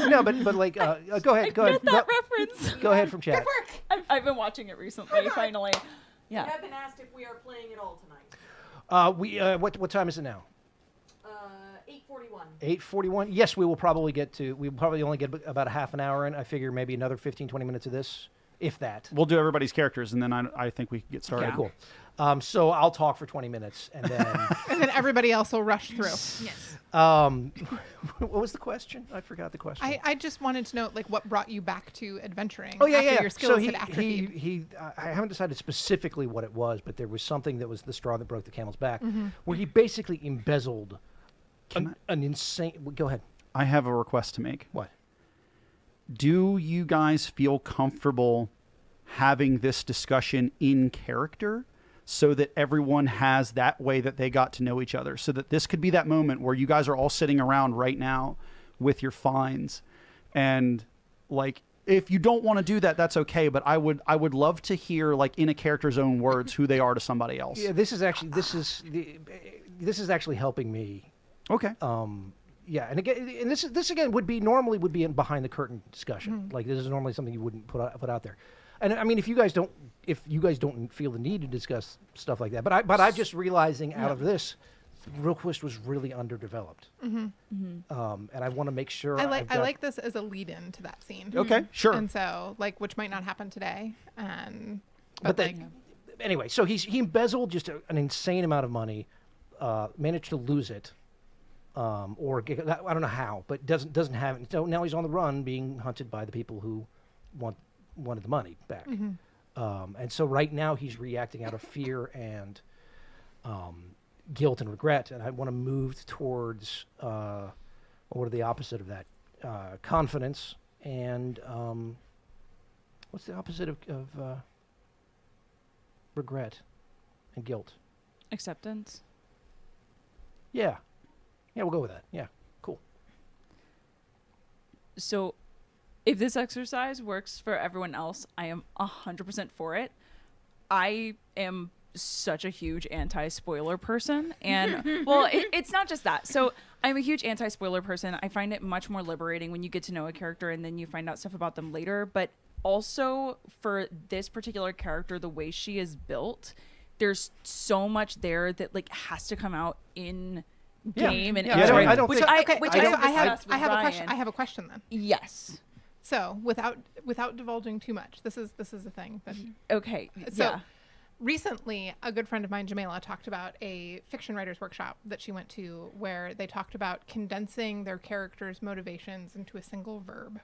No, but like go ahead. Get that reference. Go ahead from chat. I've been watching it recently. Finally, We yeah. have been asked if we are playing at all tonight. We what time is it now? 8:41. 8:41. Yes, we will probably get to. We will probably only get about a half an hour in. I figure maybe another 15, 20 minutes of this, if that. We'll do everybody's characters, and then I think we can get started. Okay, cool. So I'll talk for 20 minutes, and then And then everybody else will rush through. Yes. what was the question? I forgot the question. I just wanted to know like what brought you back to adventuring. Oh yeah, after yeah. Your So skills had atrophied. he I haven't decided specifically what it was, but there was something that was the straw that broke the camel's back, where he basically embezzled an insane. Go ahead. I have a request to make. What? Do you guys feel comfortable having this discussion in character so that everyone has that way that they got to know each other? So that this could be that moment where you guys are all sitting around right now with your fines. And like, if you don't want to do that, that's okay. But I would love to hear, like, in a character's own words, who they are to somebody else. Yeah, this is actually helping me. Okay. Yeah, and again, and this again would be a behind the curtain discussion. Like this is normally something you wouldn't put out there. And I mean, if you guys don't feel the need to discuss stuff like that, but I'm just realizing out of this, Real Twist was really underdeveloped. And I want to make sure I I've got- like this as a lead-in to that scene. Okay, sure. And so like which might not happen today, and But like anyway, so he embezzled just an insane amount of money, managed to lose it, or I don't know how, but doesn't have it. So now he's on the run, being hunted by the people who wanted the money back. And so right now he's reacting out of fear and guilt and regret. And I want to move towards what are the opposite of that? Confidence and what's the opposite of regret and guilt? Acceptance. Yeah, we'll go with that. Yeah, cool. So if this exercise works for everyone else, I am 100% for it. I am such a huge anti-spoiler person. And, well, it's not just that. So I'm a huge anti-spoiler person. I find it much more liberating when you get to know a character and then you find out stuff about them later. But also for this particular character, the way she is built, there's so much there that, like, has to come out in game. And Yeah, I don't think- okay, which so I I have discussed with a Ryan. question. I have a question then. Yes. So without divulging too much, this is the thing. That, Okay. so Yeah. recently, a good friend of mine, Jamila, talked about a fiction writers workshop that she went to, where they talked about condensing their characters' motivations into a single verb,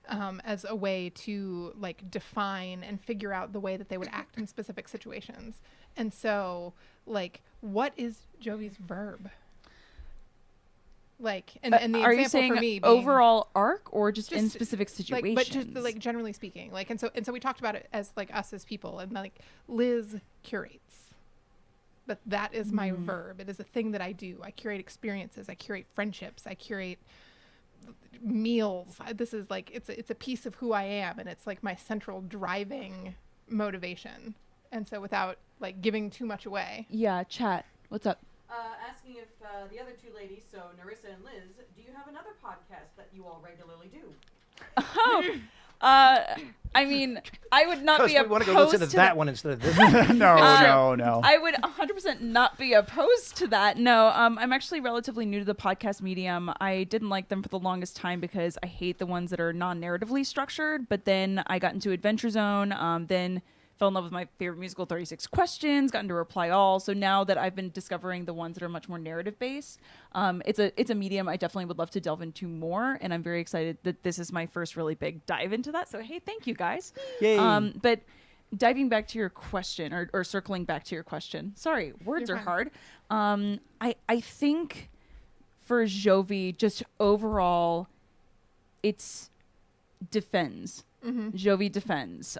as a way to like define and figure out the way that they would act in specific situations. And so, like, what is Jovi's verb? Like, and the Are example you saying for me being, overall arc or just in Just, specific situations? like, but just like generally speaking, like, and so we talked about it as like us as people, and like Liz curates. But that is my verb. It is a thing that I do. I curate experiences. I curate friendships. I curate meals. This is like it's a piece of who I am, and it's like my central driving motivation. And so, without like giving too much away, Yeah, chat. What's up? Asking if the other two ladies, so Narissa and Liz, do you have another podcast that you all regularly do? I mean, I would not Because be we want opposed to go listen to to that one instead of this. No. I would 100% not be opposed to that. No, I'm actually relatively new to the podcast medium. I didn't like them for the longest time because I hate the ones that are non-narratively structured. But then I got into Adventure Zone, then fell in love with my favorite musical, 36 Questions, got into Reply All. So now that I've been discovering the ones that are much more narrative based, it's a medium I definitely would love to delve into more. And I'm very excited that this is my first really big dive into that. So, hey, thank you guys. Yay. But diving back to your question or circling back to your question, sorry, words You're are hard. I think for Jovi, just overall, it's defends. Jovi defends.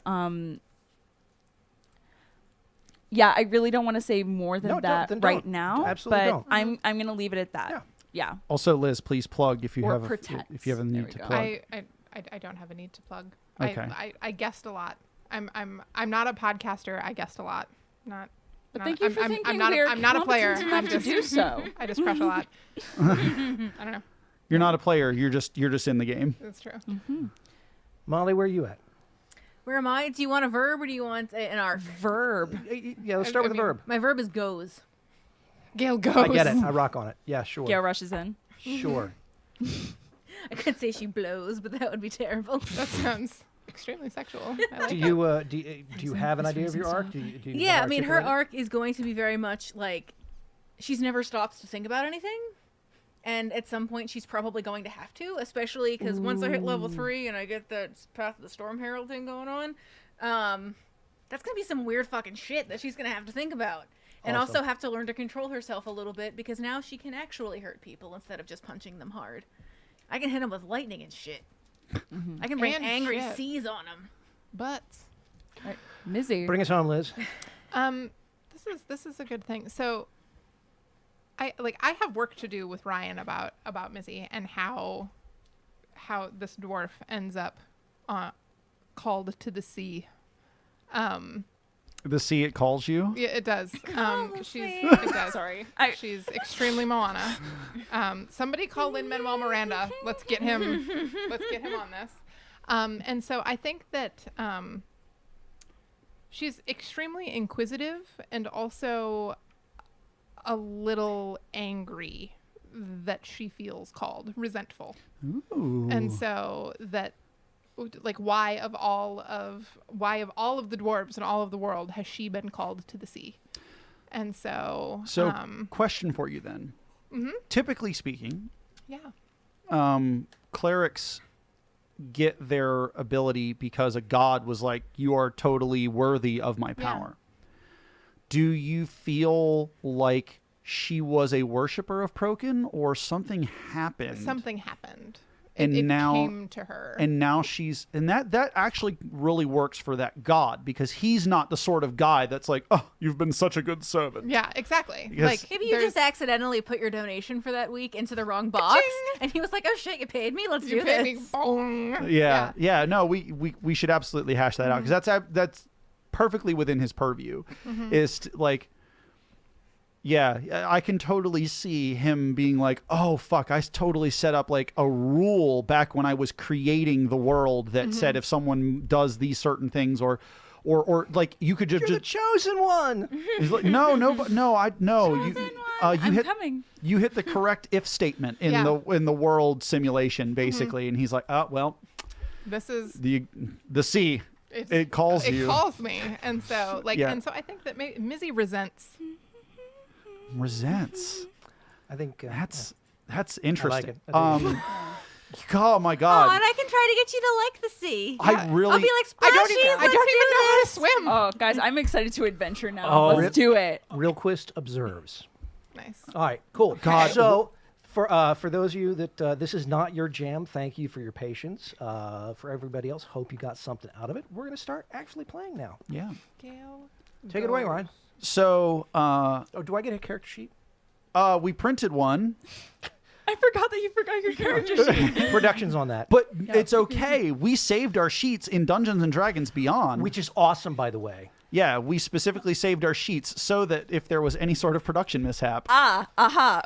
Yeah, I really don't want to say more than that right now, Absolutely but don't. I'm going to leave it at that. Yeah. Also, Liz, please plug if you Or have protects. if you have a There need we to go. plug. I don't have a need to plug. Okay. I guessed a lot. I'm not a podcaster. I guessed a lot. Not. But not- thank you I'm, for I'm, thinking I'm not. we're I'm not a player. competent enough I'm to just. do so. I just crush a lot. I don't know. You're not a player. You're just in the game. That's true. Molly, where are you at? Where am I? Do you want a verb or do you want an arc? Verb. Yeah, let's start with the verb. My verb is goes. Gail goes. I get it. I rock on it. Yeah, sure. Gail rushes in. Sure. I could say she blows, but that would be terrible. That sounds extremely sexual. I like Do it. you have an idea of your arc? Do you Yeah, I wanna mean, her articulate arc is going to be very much like she's never stops to think about anything. And at some point, she's probably going to have to, especially because once I hit level 3 and I get the Path of the Storm Herald thing going on, that's going to be some weird fucking shit that she's going to have to think about. And Awesome. also have to learn to control herself a little bit because now she can actually hurt people instead of just punching them hard. I can hit them with lightning and shit. I can bring And angry shit. seas on them. But Mizzy. Bring us home, Liz. this is a good thing. So I have work to do with Ryan about Mizzy and how this dwarf ends up called to the sea. The sea it calls you. Yeah, it does. Sea. It does. Sorry. She's extremely Moana. Somebody call Lin-Manuel Miranda. Let's get him on this. And so I think that she's extremely inquisitive and also a little angry that she feels called, resentful. Ooh. And so that, like, why of all of the dwarves and all of the world has she been called to the sea? And so Question for you then. Typically speaking, yeah, clerics get their ability because a god was like, you are totally worthy of my power. Do you feel like she was a worshiper of Prokin or something happened? something happened. And it now came to her. And now she's, and that actually really works for that god because he's not the sort of guy that's like, oh, you've been such a good servant. Yeah, exactly. Yes. Like Maybe you there's- just accidentally put your donation for that week into the wrong box, Ka-ching! and he was like, "Oh shit, you paid me. Let's you do paid this." me, bong. Yeah. No, we should absolutely hash that out because that's perfectly within his purview. Is like, yeah, I can totally see him being like, oh fuck, I totally set up like a rule back when I was creating the world that said if someone does these certain things or like you could You're the just chosen one. he's like no you I'm hit coming. you hit the correct if statement in Yeah. the world simulation basically, and he's like, oh well, This is the sea. It calls it you. calls me, and so like, Yeah. and so I think that Mizzy resents. Resents. I think That's interesting. it. I do. Oh my Oh, god. and I can try to get you to like the sea. I really I'll be like, I don't Splashies, even know how to swim. Oh, guys, I'm excited to adventure now. Oh, Let's do it. Realquist observes. Nice. All right, cool. God. So for those of you that this is not your jam, thank you for your patience. For everybody else, hope you got something out of it. We're going to start actually playing now. yeah. Gail Take it away, goes. Ryan. So Oh, do I get a character sheet? we printed one, I forgot that you forgot your character sheet. Productions on that, but it's okay. We saved our sheets in Dungeons and Dragons Beyond. which is awesome, by the way. Yeah, we specifically saved our sheets so that if there was any sort of production mishap.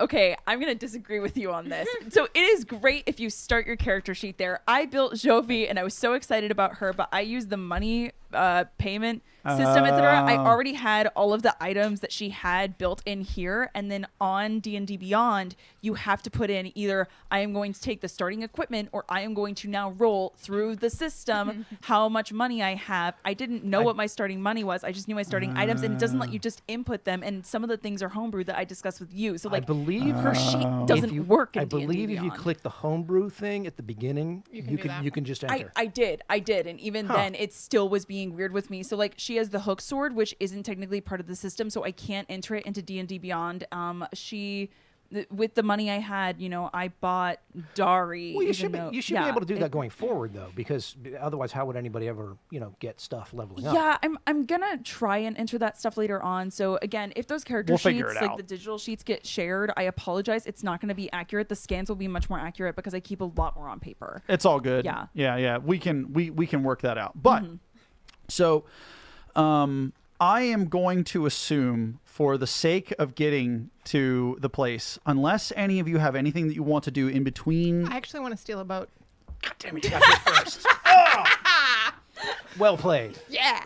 Okay, I'm going to disagree with you on this. So it is great if you start your character sheet there. I built Jovi and I was so excited about her, but I used the money payment system, etc. I already had all of the items that she had built in here, and then on D&D Beyond, you have to put in either I am going to take the starting equipment or I am going to now roll through the system how much money I have. I didn't know what my starting money was. I just knew my starting items, and it doesn't let you just input them, and some of the things are homebrew that I discussed with you. So like I believe her sheet if doesn't you- work in I believe D&D if you Beyond. click the homebrew thing at the beginning, You can do that. you can just enter. I did, and even then, it still was being weird with me. So like, she has the hook sword, which isn't technically part of the system, so I can't enter it into D&D Beyond. She with the money I had, I bought Dari. Well, you even should though- be able to do it- that going forward, though, because otherwise, how would anybody ever, get stuff leveling up? Yeah, I'm gonna try and enter that stuff later on. So again, if those character We'll figure sheets, it like out. the digital sheets, get shared, I apologize. It's not gonna be accurate. The scans will be much more accurate because I keep a lot more on paper. It's all good. Yeah. Yeah. We can work that out. But so I am going to assume, for the sake of getting to the place, unless any of you have anything that you want to do in between. I actually want to steal a boat. God damn it, you got here first. Oh! Well played. Yeah.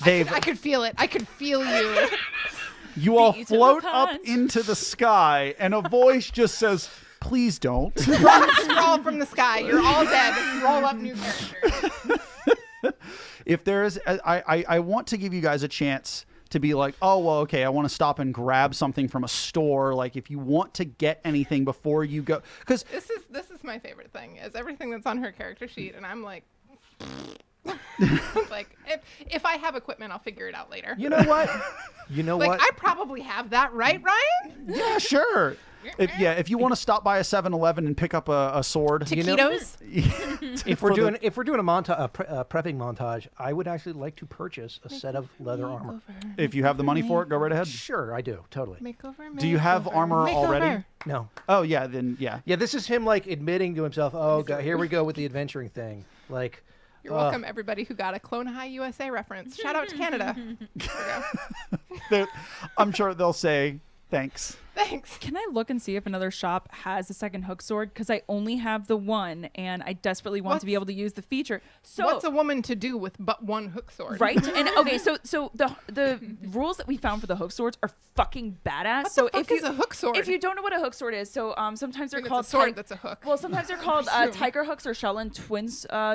Dave, I could feel it. I could feel you. you all Beat you to the float up punch. into the sky, and a voice just says, "Please don't." Scroll from the sky. You're all dead. Roll up new characters. If there is, I want to give you guys a chance to be like, oh, well, okay, I want to stop and grab something from a store. Like, if you want to get anything before you go, because This is my favorite thing. Is everything that's on her character sheet, and I'm like, like if I have equipment, I'll figure it out later. You know what? You know Like what? I probably have that, right, Ryan? yeah, sure. If you want to stop by a 7-Eleven and pick up a sword, Taquitos. If we're doing a prepping montage, I would actually like to purchase a set of leather armor. if you have the money for it, go right ahead. Sure, I do. Totally. Makeover. Do you have armor already? No. Oh yeah, then yeah. Yeah, this is him like admitting to himself, "Oh God, here we go with the adventuring thing." Like, You're welcome, everybody who got a Clone High USA reference. Shout out to Canada. There we go. I'm sure they'll say thanks. Thanks. Can I look and see if another shop has a second hook sword? Because I only have the one, and I desperately want to be able to use the feature. So What's a woman to do with but one hook sword? right? And okay, so the rules that we found for the hook swords are fucking badass. What so the fuck if you is a hook sword? if you don't know what a hook sword is, so sometimes they're It's called a sword tig- that's a hook. Well, sometimes they're called presume. tiger hooks or Shellen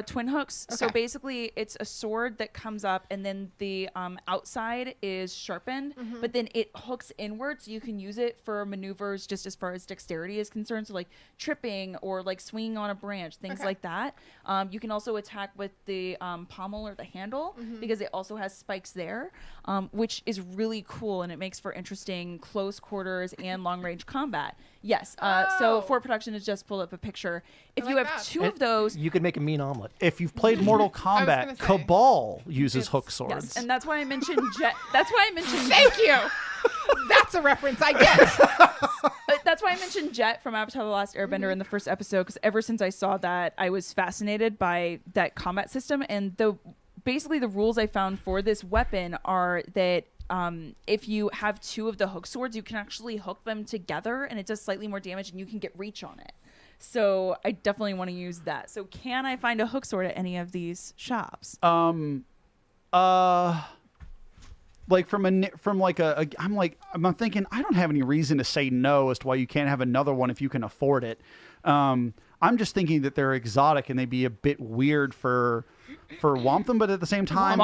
twin hooks. So Okay. basically, it's a sword that comes up, and then the outside is sharpened, Mm-hmm. but then it hooks inward, so you can use it for maneuvers just as far as dexterity is concerned. So like tripping or like swinging on a branch, things Okay. like that. You can also attack with the pommel or the handle Mm-hmm. because it also has spikes there, which is really cool, and it makes for interesting close quarters and long range combat. Yes. So Oh. for production has just pulled up a picture. If I you like have that. two of those, you could make a mean omelet. If you've played Mortal gonna Kombat, say. Cabal uses hook swords. yes, and that's why I mentioned jet. That's why I mentioned. Thank you. That's a reference I get. That's why I mentioned Jet from Avatar: The Last Airbender in the first episode, because ever since I saw that, I was fascinated by that combat system. And basically the rules I found for this weapon are that if you have two of the hook swords, you can actually hook them together, and it does slightly more damage, and you can get reach on it. So I definitely want to use that. So can I find a hook sword at any of these shops? Like I'm thinking I don't have any reason to say no as to why you can't have another one if you can afford it. I'm just thinking that they're exotic and they'd be a bit weird for Wampum, but at the same time,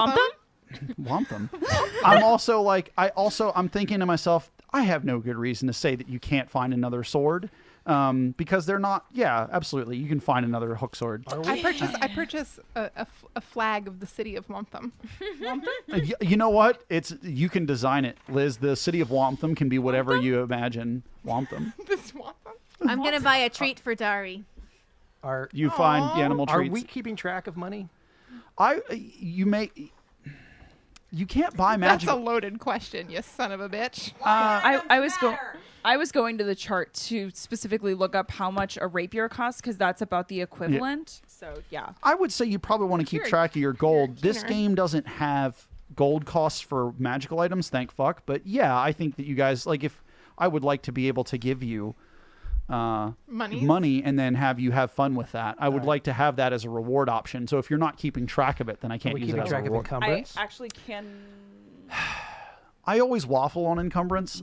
Wampum. I'm thinking to myself, I have no good reason to say that you can't find another sword. Because they're not. Yeah, absolutely. You can find another hook sword. I purchase a flag of the city of Wantham. You know what? You can design it, Liz. The city of Wantham can be whatever you imagine. Wantham. This Wantham. I'm gonna buy a treat for Dari. You find the animal Are treats. we keeping track of money? You can't buy That's magic. a loaded question, you son of a bitch. I was going to the chart to specifically look up how much a rapier costs, because that's about the equivalent. So yeah. I would say you probably want to keep You're a- track of your gold. This tuner. game doesn't have gold costs for magical items, thank fuck. But yeah, I think that you guys if I would like to be able to give you money and then have you have fun with that. I would like to have that as a reward option. So if you're not keeping track of it, then I Are can't we use it keeping as a track of reward. I encumbrance? actually can. I always waffle on encumbrance.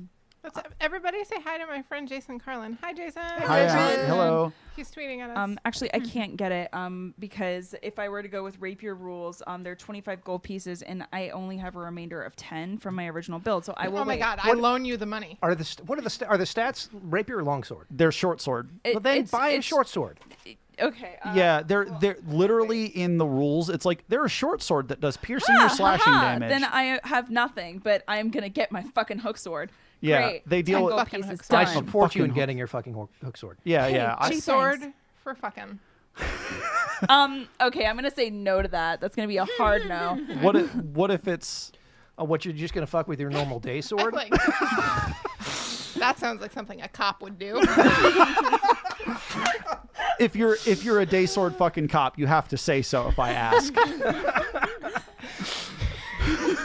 Everybody say hi to my friend Jason Carlin. Hi, Jason. Hi, hello. He's tweeting at us. Actually, I can't get it because if I were to go with rapier rules, they're 25 gold pieces, and I only have a remainder of 10 from my original build. So I will. Oh my wait. God! I loan you the money. Are the stats rapier or longsword? They're short sword. Well, then buy a short sword. Okay. Yeah, they're literally in the rules. It's like they're a short sword that does piercing or slashing damage. Then I have nothing, but I'm gonna get my fucking hook sword. Yeah, Great. they deal 10 with- gold Fucking pieces. hook I sword. Done. support you in Fucking getting your fucking hook sword. yeah, Hey, yeah. Cheap Gee, sword thanks. for fucking. Okay, I'm gonna say no to that. That's gonna be a hard no. What if it's What, you're just gonna fuck with your normal day sword? Like, that sounds like something a cop would do. if you're a day sword fucking cop, you have to say so if I ask.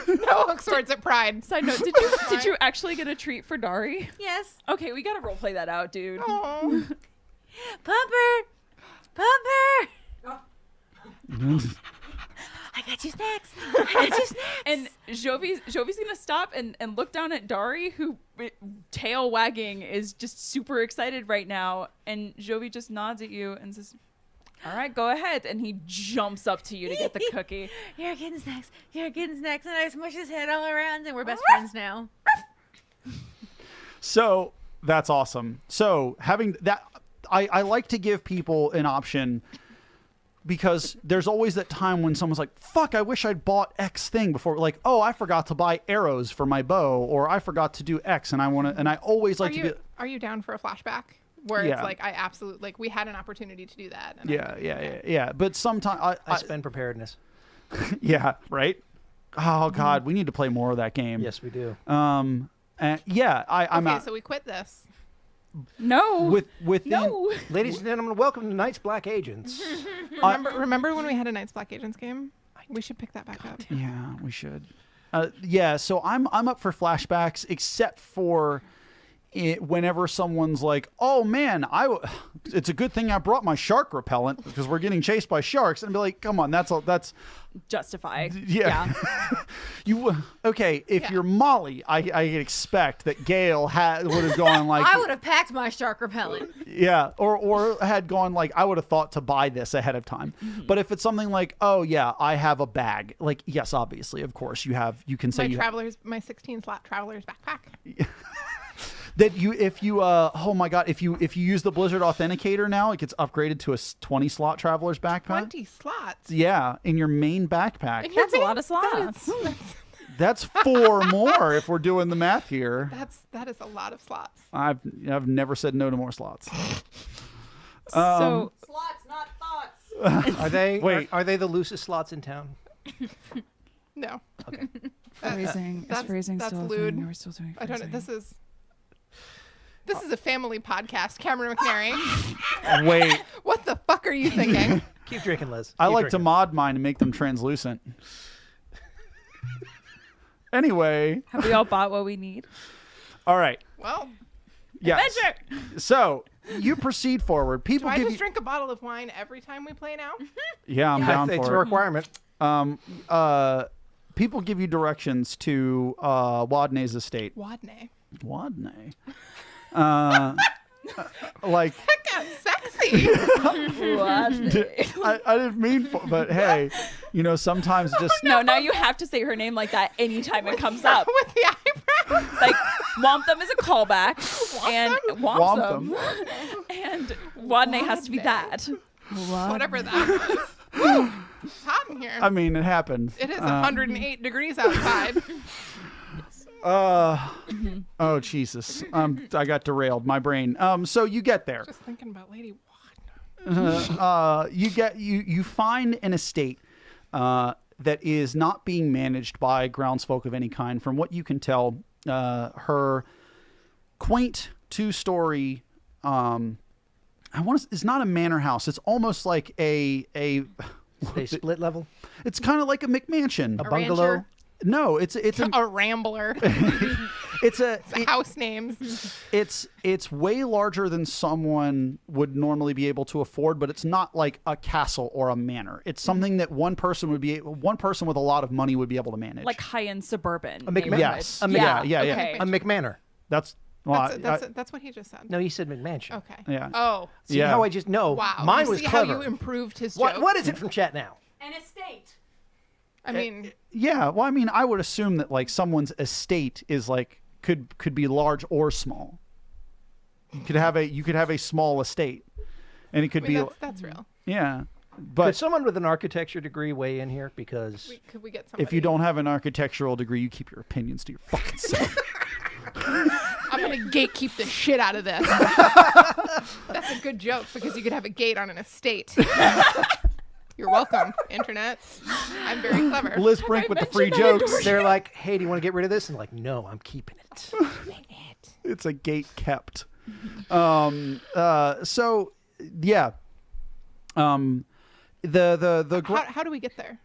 No hook swords at Pride. Side note: did you actually get a treat for Dari? Yes. Okay, we gotta roleplay that out, dude. Oh. Pumper! Pumper! I got you snacks. I got you snacks. And Jovi's gonna stop and look down at Dari, who tail wagging is just super excited right now. And Jovi just nods at you and says, "All right, go ahead." And he jumps up to you to get the cookie. You're getting snacks. You're getting snacks. And I smush his head all around, and we're best friends now. So that's awesome. So having that, I like to give people an option, because there's always that time when someone's like, fuck, I wish I'd bought X thing before. Like, oh, I forgot to buy arrows for my bow, or I forgot to do X, and I want to, and I always like to be. Are you down for a flashback? Where Yeah. it's like, I absolutely, like, we had an opportunity to do that. And Yeah. But sometimes I spend preparedness. yeah, right. Oh God, we need to play more of that game. Yes, we do. I'm Okay, out so we quit this. No. with no. Ladies and gentlemen, welcome to Knights Black Agents. Remember when we had a Knights Black Agents game? We should pick that back up. Yeah, we should. Yeah, so I'm up for flashbacks, except for whenever someone's like, "Oh man, it's a good thing I brought my shark repellent because we're getting chased by sharks," and be like, "Come on, that's Justify. yeah." You okay? If Yeah. you're Molly, I expect that Gail would have gone like, I would have packed my shark repellent. yeah, or had gone like, I would have thought to buy this ahead of time. But if it's something like, oh yeah, I have a bag, like, yes, obviously, of course, you can say My 16 slot traveler's backpack. that if you oh my God, if you use the Blizzard Authenticator now, it gets upgraded to a 20 slot traveler's backpack. 20 slots. Yeah, in your main backpack. And you're That's a lot of that slots. That's 4 more if we're doing the math here. that is a lot of slots. I've never said no to more slots. So Slots, not thoughts. Are they? Wait. Are they the loosest slots in town? No. Okay. phrasing is that's- phrasing that's still a lewd. thing? Are we still doing I don't know. phrasing? This is a family podcast. Cameron McNary. Wait, What the fuck are you thinking? Keep drinking, Liz. I Keep like to drinking. mod mine and make them translucent. Anyway, Have we all bought what we need? all right. Well, Yes. Adventure! So you proceed forward. do People I give just you. drink a bottle of wine every time we play now? Yeah, I'm Yeah, down it's a for it. requirement. People give you directions to Wadney's estate. Wadney. Wadney. Like That got sexy. I didn't mean, but hey, sometimes just No, now you have to say her name like that anytime it comes up. With the eyebrows. Like, Womp them is a callback, and Womp Womp them, and Wadney has to be Wadney. that. Whatever that was. It's hot in here. I mean, it happened. It is 108 degrees outside. Oh Jesus. I got derailed. My brain. So you get there. Just thinking about Lady Wadney. You find an estate that is not being managed by groundsfolk of any kind. From what you can tell, her quaint 2-story. It's not a manor house. It's almost like a. They split level. It's kind of like a McMansion. A bungalow. rancher. No, it's a A rambler. it's a House names. it's way larger than someone would normally be able to afford, but it's not like a castle or a manor. It's something that one person with a lot of money would be able to manage. Like high-end suburban. A Mc- neighborhood. yes. Yeah. Yeah. Okay. A McManor. That's well, That's what he just said. No, you said McMansion. Okay. Yeah. Oh. See Yeah. how I just know? Wow. Mine You was see clever. how you improved his joke. What is it from chat now? An estate. I mean, yeah. Well, I mean, I would assume that like someone's estate is like could be large or small. You could have a small estate. And it could I mean, be that's real. yeah. Could But someone with an architecture degree weigh in here? Because Could we get somebody? if you don't have an architectural degree, you keep your opinions to your fucking self. I'm gonna gatekeep the shit out of this. That's a good joke because you could have a gate on an estate. You're welcome, internet. I'm very clever. Liz Brink with the free jokes. they're like, hey, do you want to get rid of this? And like, no, I'm keeping it. It's a gate kept. So yeah. The How do we get there?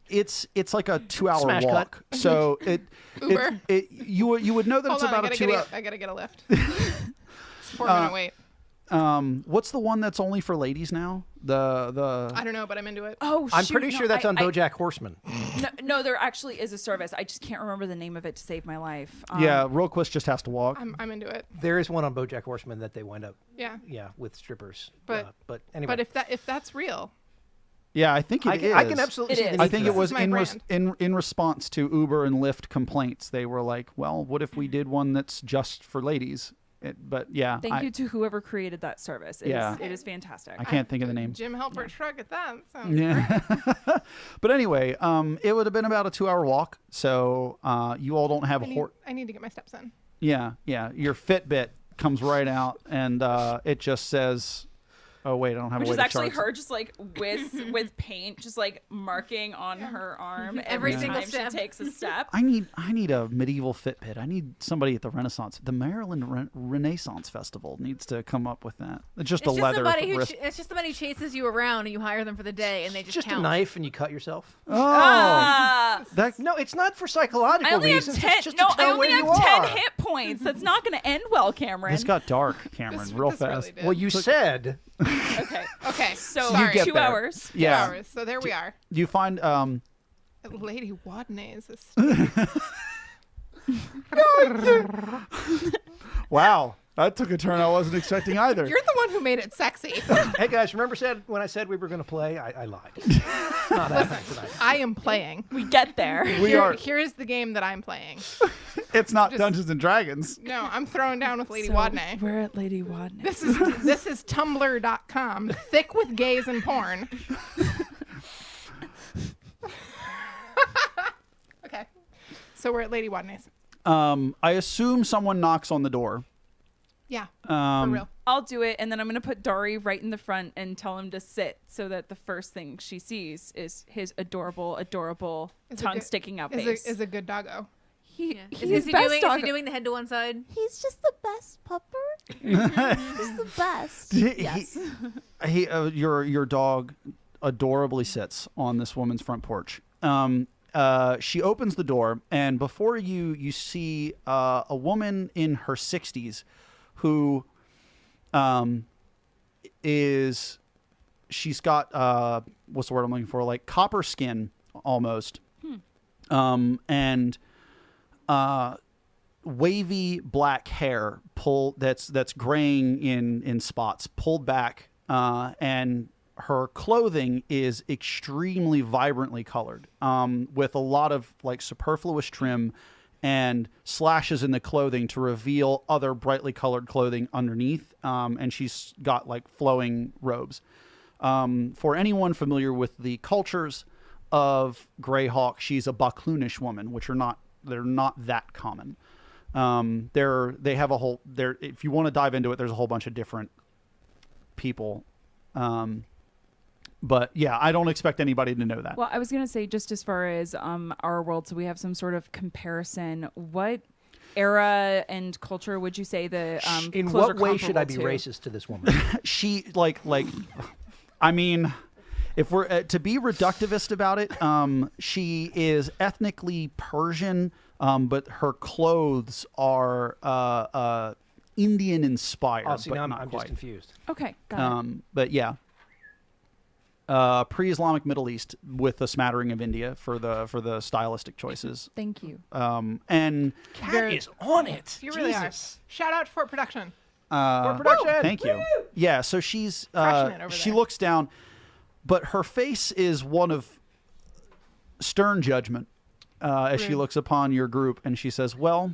it's like a 2-hour Smash cut. walk. So Uber. You would know that Hold it's on, about a 2 hour. I gotta get a lift. It's 4-minute wait. What's the one that's only for ladies now? The I don't know, but I'm into it. Oh, I'm shoot, pretty no, sure that's on I- BoJack Horseman. No, there actually is a service. I just can't remember the name of it to save my life. yeah, Roquist just has to walk. I'm into it. There is one on BoJack Horseman that they wind up, Yeah. with strippers. But- but anyway, But if that's real, Yeah, I think it is. I can absolutely It see is. the need I for think that. it was This is my in response to Uber and Lyft complaints. They were like, "Well, what if we did one that's just for ladies?" But yeah, Thank you to whoever created that service. Yeah. It is fantastic. I can't think of the name. Jim Halpert shrug at that. Sounds great. Yeah. But anyway, it would have been about a 2-hour walk. So you all don't have I need to get my steps in. Yeah. Your Fitbit comes right out and it just says, "Oh wait, I don't have Which a way is to actually charge." her just like with paint, just like marking on her arm Every every single time step. she takes a step. I need a medieval Fitbit. I need somebody at the Renaissance, the Maryland Renaissance Festival needs to come up with that. It's just a leather wrist. It's just somebody who chases you around and you hire them for the day and they just Just count. a knife and you cut yourself. Ah! That No, it's not for psychological I only have reasons. 10. It's just No, to tell I only where have you 10 are. hit points. That's not going to end well, Cameron. this got dark, Cameron, real This really fast. did. Well, you said. Okay. Okay. So Sorry. get 2 there. hours. Yeah. 2 hours. So there we are. You find Lady Wadney is this. wow, that took a turn I wasn't expecting either. You're the one who made it sexy. Hey guys, remember when I said we were going to play? I lied. It's not happening tonight. I am playing. We get there. Here is the game that I'm playing. It's not just- Dungeons and Dragons. No, I'm throwing down with Lady So, Wadney. We're at Lady Wadney. This is Tumblr.com, thick with gays and porn. Okay, so we're at Lady Wadney's. I assume someone knocks on the door. Yeah, for real. I'll do it, and then I'm going to put Dari right in the front and tell him to sit so that the first thing she sees is his adorable Is a tongue good- sticking out Is face. a good doggo. He, Yeah. he's Is he best doing? Is dog. he doing the head to one side? He's just the best pupper. He's the best. Yes. Your dog adorably sits on this woman's front porch. She opens the door, and before you see a woman in her 60s who she's got what's the word I'm looking for, like copper skin almost, and wavy black hair that's graying in spots, pulled back, and her clothing is extremely vibrantly colored, with a lot of like superfluous trim and slashes in the clothing to reveal other brightly colored clothing underneath. And she's got like flowing robes. For anyone familiar with the cultures of Greyhawk, she's a Bakloonish woman, which they're not that common. They have a whole there. If you want to dive into it, there's a whole bunch of different people. But yeah, I don't expect anybody to know that. Well, I was going to say, just as far as our world, so we have some sort of comparison. What era and culture would you say the In clothes what are way should I be comparable to? racist to this woman? She like I mean, if we're to be reductivist about it, she is ethnically Persian, but her clothes are Indian inspired. Oh, see, but now not I'm quite. just confused. Okay, got it. But yeah, pre-Islamic Middle East with a smattering of India for the stylistic choices. Thank you. And Cat is on it. You really are. Jesus. Shout out for production. For production. thank you. Yeah, so she's Crushing it over she there. looks down, but her face is one of stern judgment as she Rude. looks upon your group, and she says, "Well,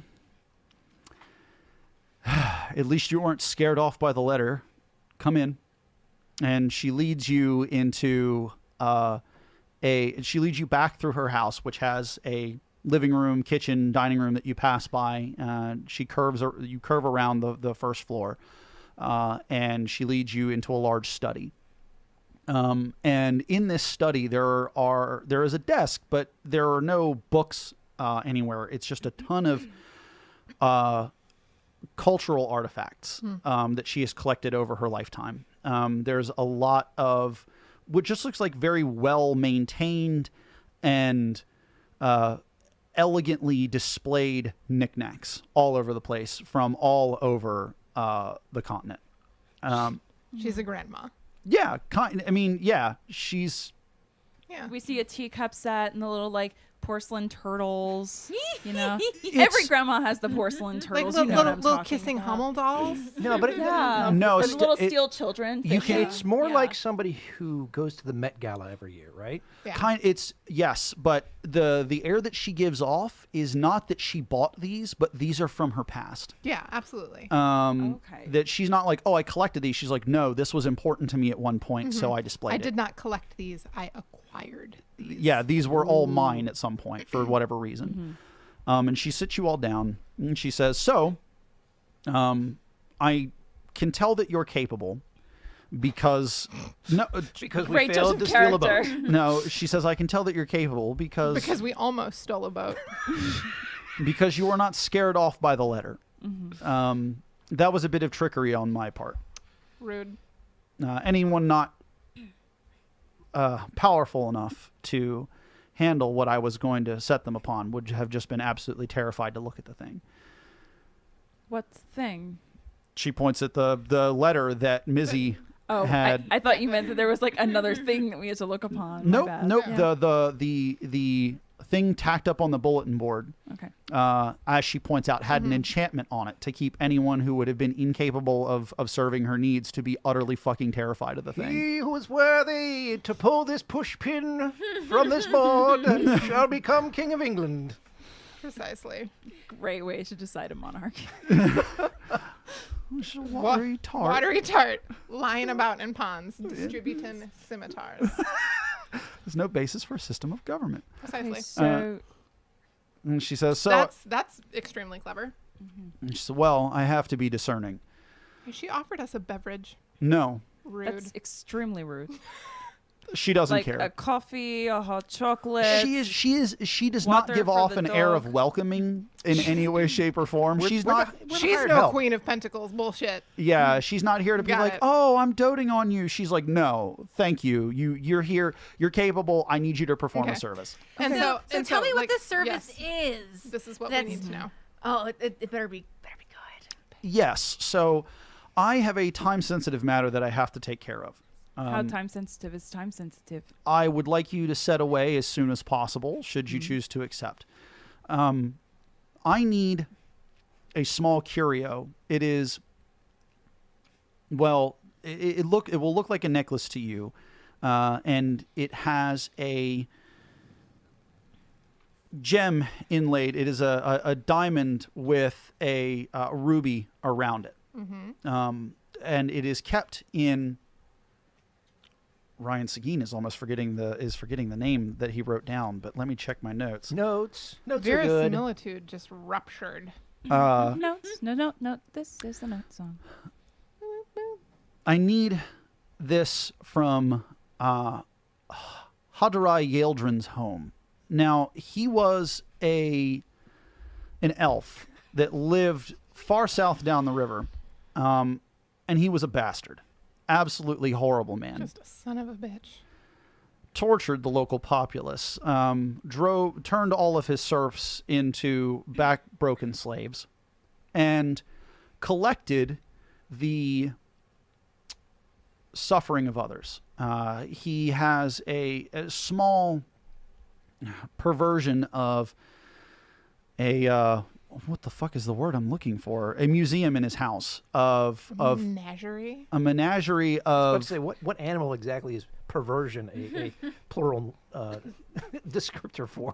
at least you weren't scared off by the letter. Come in." and she leads you into she leads you back through her house, which has a living room, kitchen, dining room that you pass by. You curve around the first floor, and she leads you into a large study. And in this study, there is a desk, but there are no books anywhere. It's just a ton of cultural artifacts that she has collected over her lifetime. There's a lot of what just looks like very well maintained and elegantly displayed knickknacks all over the place from all over the continent. She's a grandma. Yeah, she's. Yeah. We see a teacup set and the little like porcelain turtles. You know, It's- every grandma has the porcelain Like turtles. little, you know what little, I'm little talking kissing about. Hummel dolls. No, but Yeah, No, There's st- little it- steel children. you can. fishing. It's more Yeah. like somebody who goes to the Met Gala every year, right? Yeah. It's yes, but the air that she gives off is not that she bought these, but these are from her past. Yeah, absolutely. Okay. That she's not like, oh, I collected these. She's like, no, this was important to me at one point, so I displayed I it. did not collect these. I acquired these. Yeah, these were all mine at some point for whatever reason. And she sits you all down and she says, so, I can tell that you're capable because Because we Great failed judge to of steal a boat. character. no, she says, I can tell that you're capable Because we almost stole a boat. because you are not scared off by the letter. That was a bit of trickery on my part. Rude. Anyone not powerful enough to handle what I was going to set them upon would have just been absolutely terrified to look at the thing. What thing? She points at the letter that Mizzy Oh, had. I thought you meant that there was like another thing that we had to look upon. My Nope, bad. nope. Yeah. The thing tacked up on the bulletin board, Okay. as she points out, had an enchantment on it to keep anyone who would have been incapable of serving her needs to be utterly fucking terrified of the thing. He who is worthy to pull this push pin from this board shall become King of England. Precisely. Great way to decide a monarchy. It's a watery tart. Watery tart. Lying about in ponds. Distributing scimitars. There's no basis for a system of government. Precisely. Okay, so And she says, so. That's extremely clever. And she said, well, I have to be discerning. She offered us a beverage. No, Rude. that's extremely rude. she doesn't Like care. a coffee, a hot chocolate. She does water not give for off the an air of dog. welcoming in any way, shape, or form. She's not. She's hired no help. Queen of Pentacles. Bullshit. Yeah, she's not here to be Got like, it. oh, I'm doting on you. She's like, no, thank you. You're here. You're capable. I need you to perform Okay. a service. And So and tell me what like, this service yes, is. This is what That's- we need to know. Oh, it better be good. Yes. So, I have a time-sensitive matter that I have to take care of. How time sensitive is time sensitive? I would like you to set away as soon as possible, should you choose to accept. I need a small curio. It is, well, it will look like a necklace to you, and it has a gem inlaid. It is a diamond with a ruby around it, and it is kept in. Ryan Seguin is almost forgetting the name that he wrote down, but let me check my notes. Notes are good. Verisimilitude just ruptured. Notes. No. This is the note song. I need this from Hadarai Yaldrin's home. Now, he was an elf that lived far south down the river, and he was a bastard. Absolutely horrible man. Just a son of a bitch. Tortured the local populace, turned all of his serfs into broken slaves, and collected the suffering of others. He has a small perversion of what the fuck is the word I'm looking for? A museum in his house of Menagerie. a menagerie Let's of say what animal exactly is perversion a plural descriptor for?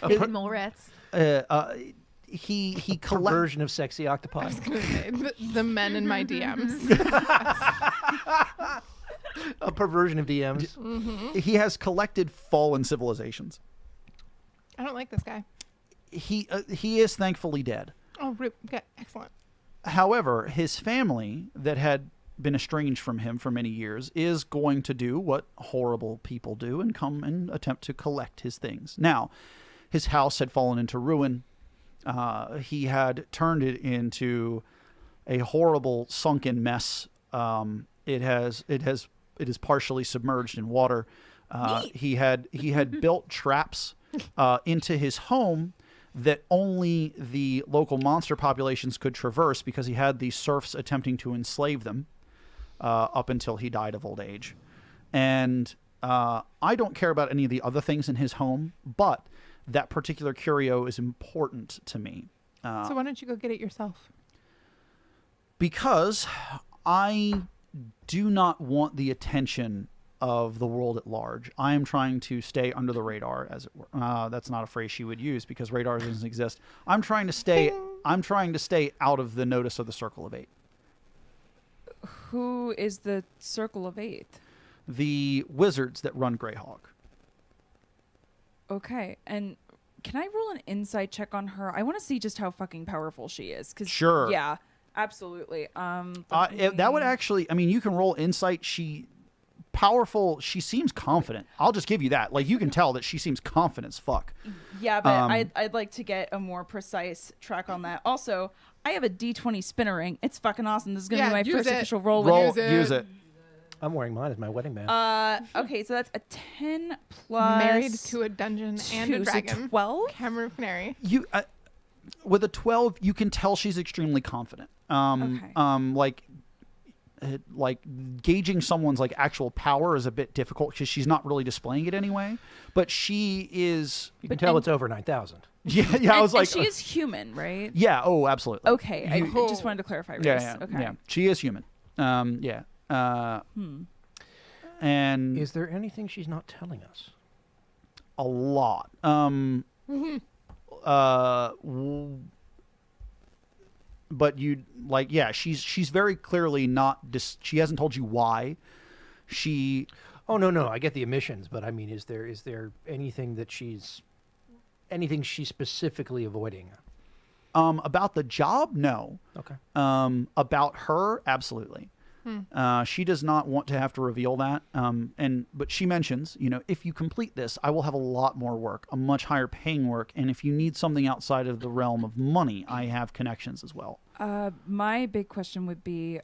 David Mole Rats. he collects. Perversion of sexy octopi. I was gonna say the men in my DMs. A perversion of DMs. He has collected fallen civilizations. I don't like this guy. He is thankfully dead. Oh, okay, excellent. However, his family that had been estranged from him for many years is going to do what horrible people do and come and attempt to collect his things. Now, his house had fallen into ruin. He had turned it into a horrible sunken mess. It is partially submerged in water. He had built traps into his home that only the local monster populations could traverse because he had these serfs attempting to enslave them up until he died of old age. And I don't care about any of the other things in his home, but that particular curio is important to me. So why don't you go get it yourself? Because I do not want the attention of the world at large. I am trying to stay under the radar, as it were. That's not a phrase she would use because radar doesn't exist. I'm trying to stay out of the notice of the Circle of Eight. Who is the Circle of Eight? The wizards that run Greyhawk. Okay, and can I roll an insight check on her? I want to see just how fucking powerful she is. Sure. Yeah, absolutely. That would actually, I mean, you can roll insight. Powerful. She seems confident. I'll just give you that. Like, you can tell that she seems confident as fuck. Yeah, but I'd like to get a more precise track on that. Also, I have a D20 spinner ring. It's fucking awesome. This is gonna be my first official roll. Use it. I'm wearing mine as my wedding band. Okay, so that's a 10 plus. Married to a dungeon and a dragon. 12. Cameron Canary. You with a 12, you can tell she's extremely confident. Okay. Like gauging someone's like actual power is a bit difficult because she's not really displaying it anyway. But she is. You can tell it's over 9,000. Yeah. I was like, she is human, right? Yeah. Oh, absolutely. Okay. I just wanted to clarify. Yeah. Okay. Yeah. She is human. Yeah. And is there anything she's not telling us? A lot. But you like, yeah, she's very clearly not. She hasn't told you why. Oh no, I get the emissions, but I mean, is there anything that she's specifically avoiding? About the job, no. Okay. About her, absolutely. She does not want to have to reveal that. But she mentions, if you complete this, I will have a lot more work, a much higher paying work. And if you need something outside of the realm of money, I have connections as well. My big question would be,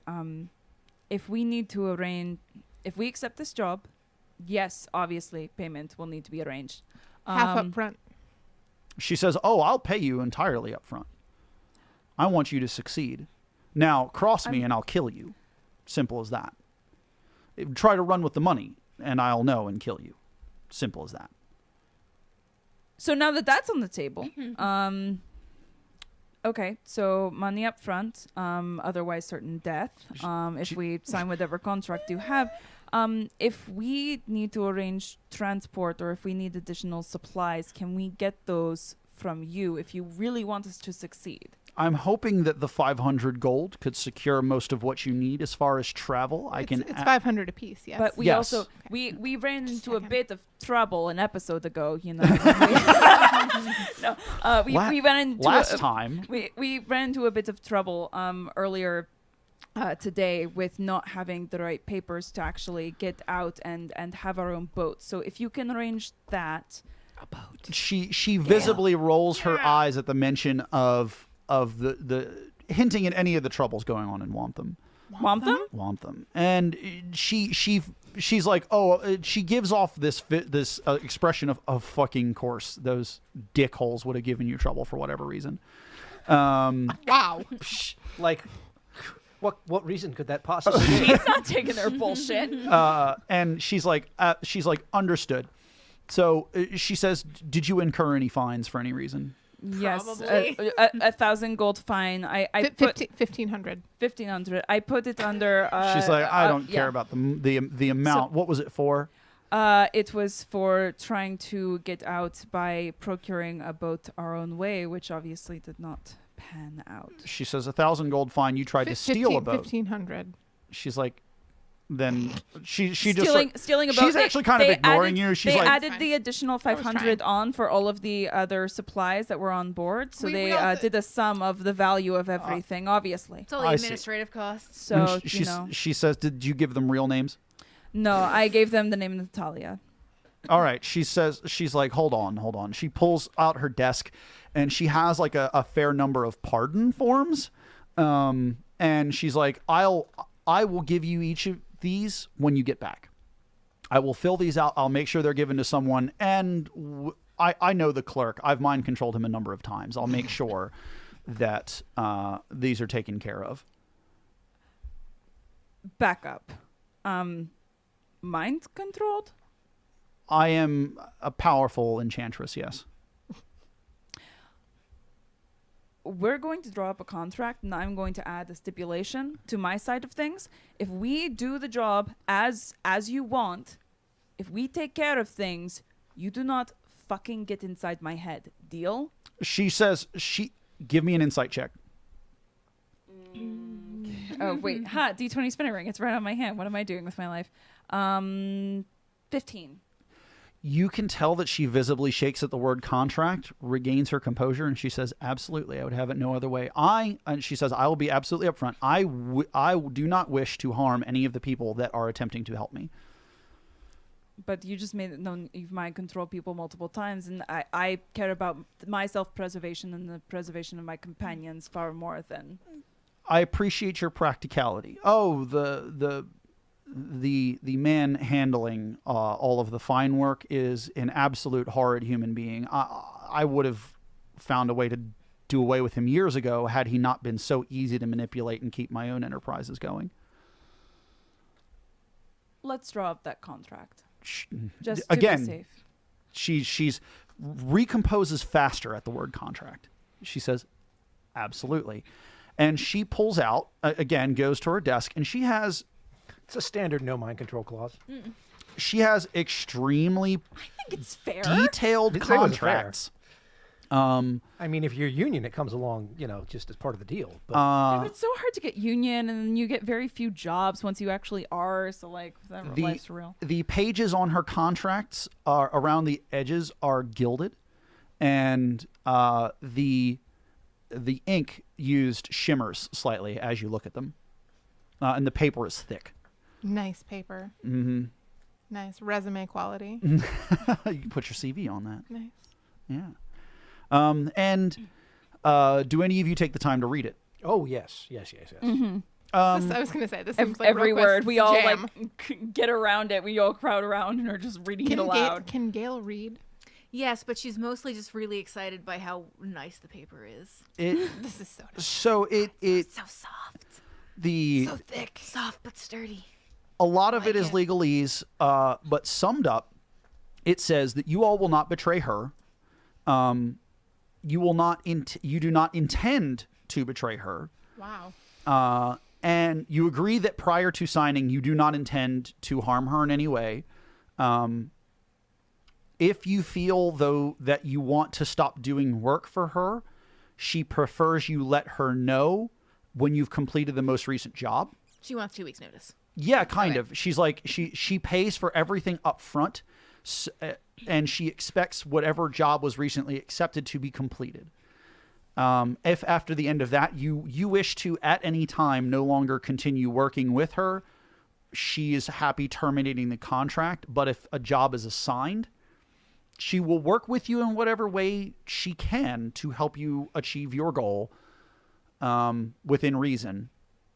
if we accept this job, yes, obviously payment will need to be arranged. Half up front. She says, "Oh, I'll pay you entirely up front. I want you to succeed. Now, cross me and I'll kill you. Simple as that. Try to run with the money, and I'll know and kill you. Simple as that." So now that that's on the table, okay, so money up front, otherwise certain death. If we sign whatever contract you have, if we need to arrange transport or if we need additional supplies, can we get those from you if you really want us to succeed? I'm hoping that the 500 gold could secure most of what you need as far as travel. It's 500 apiece, yes. But we Yes. also we ran into a bit of trouble an episode ago, we ran into last time. We ran into a bit of trouble earlier today with not having the right papers to actually get out and have our own boat. So if you can arrange that. A boat. She visibly rolls her eyes at the mention of the hinting at any of the troubles going on in Wantham. Wantham. And she's like, she gives off this expression of fucking course. Those dickholes would have given you trouble for whatever reason. Wow. Like, what reason could that possibly be? She's not taking their bullshit. And she's like, understood. So she says, "Did you incur any fines for any reason?" Yes, Probably. 1,000 gold fine. I put 1,500. 1,500. I put it under. She's like, I don't care about the amount. So, what was it for? It was for trying to get out by procuring a boat our own way, which obviously did not pan out. She says, 1,000 gold fine. You tried to steal a boat. 1,500. She's like, then she just stealing about. she's actually kind of ignoring you. She's they like, added the additional 500 on for all of the other supplies that were on board, so We they also- did a sum of the value of everything, obviously. It's all the I see. administrative costs. So she says, did you give them real names? no, I gave them the name Natalia. All right. She says, she's like, hold on. She pulls out her desk and she has like a fair number of pardon forms. And she's like, I will give you each of these when you get back. I will fill these out. I'll make sure they're given to someone. And I know the clerk. I've mind controlled him a number of times. I'll make sure that these are taken care of. Back up. Mind controlled? I am a powerful enchantress, yes. We're going to draw up a contract, and I'm going to add a stipulation to my side of things. If we do the job as you want, if we take care of things, you do not fucking get inside my head. Deal? She says, give me an insight check. Oh, wait. Ha, D20 spinning ring. It's right on my hand. What am I doing with my life? 15. You can tell that she visibly shakes at the word contract, regains her composure, and she says, absolutely, I would have it no other way. And she says, I will be absolutely upfront. I do not wish to harm any of the people that are attempting to help me. But you just made it known you've mind controlled people multiple times, and I care about my self-preservation and the preservation of my companions far more than... I appreciate your practicality. Oh, the man handling all of the fine work is an absolute horrid human being. I would have found a way to do away with him years ago had he not been so easy to manipulate and keep my own enterprises going. Let's draw up that contract. Just to Again, be safe. She's recomposes faster at the word contract. She says, absolutely. And she pulls out, again, goes to her desk, and she has... It's a standard no mind control clause. She has extremely I think it's fair. detailed Didn't say it was fair. contracts. I mean, if you're union, it comes along, just as part of the deal. But Yeah, but it's so hard to get union, and then you get very few jobs once you actually are. So, like, life's real. The pages on her contracts are around the edges are gilded, and the ink used shimmers slightly as you look at them, and the paper is thick. Nice paper. Mm-hmm. Nice resume quality. You can put your CV on that. Nice. Yeah. And do any of you take the time to read it? oh yes. Mm-hmm. I was gonna say this seems like Every Request's word. We all jam. get around it. We all crowd around and are just reading it aloud. Can Gail read? Yes, but she's mostly just really excited by how nice the paper is. This is so nice. So it So soft. So thick. Soft but sturdy. a lot of it is like legalese, but summed up, it says that you all will not betray her. You will not. You do not intend to betray her. Wow. And you agree that prior to signing, you do not intend to harm her in any way. If you feel, though, that you want to stop doing work for her, she prefers you let her know when you've completed the most recent job. She wants 2 weeks' notice. Yeah, kind Okay. of. She's like, she pays for everything up front, and she expects whatever job was recently accepted to be completed. If after the end of that, you wish to at any time no longer continue working with her, she is happy terminating the contract. But if a job is assigned, she will work with you in whatever way she can to help you achieve your goal, within reason,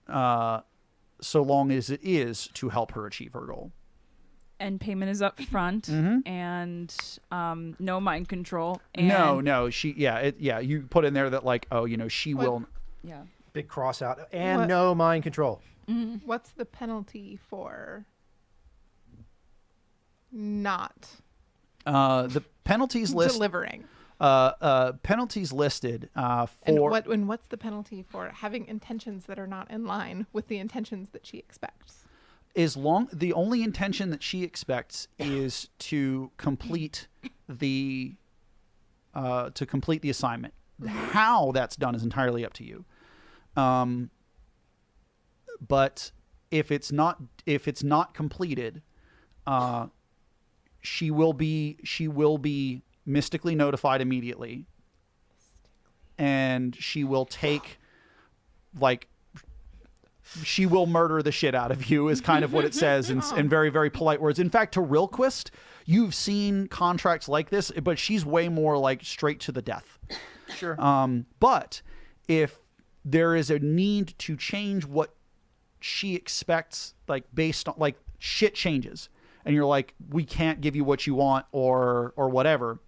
so long as it is to help her achieve her goal. And payment is up front, Mhm. and no mind control. And No, you put in there that like, she What? will. Yeah. Big cross out and What? no mind control. What's the penalty for not The penalties list. delivering? Penalties listed And for what's the penalty for having intentions that are not in line with the intentions that she expects? the only intention that she expects is to complete the assignment. How that's done is entirely up to you. But if it's not completed, she will be mystically notified immediately, and she will take she will murder the shit out of you is kind of what it says in very, very polite words. In fact, to Rilquist, you've seen contracts like this, but she's way more like straight to the death. Sure. But if there is a need to change what she expects, like based on like shit changes, and you're like, we can't give you what you want or whatever,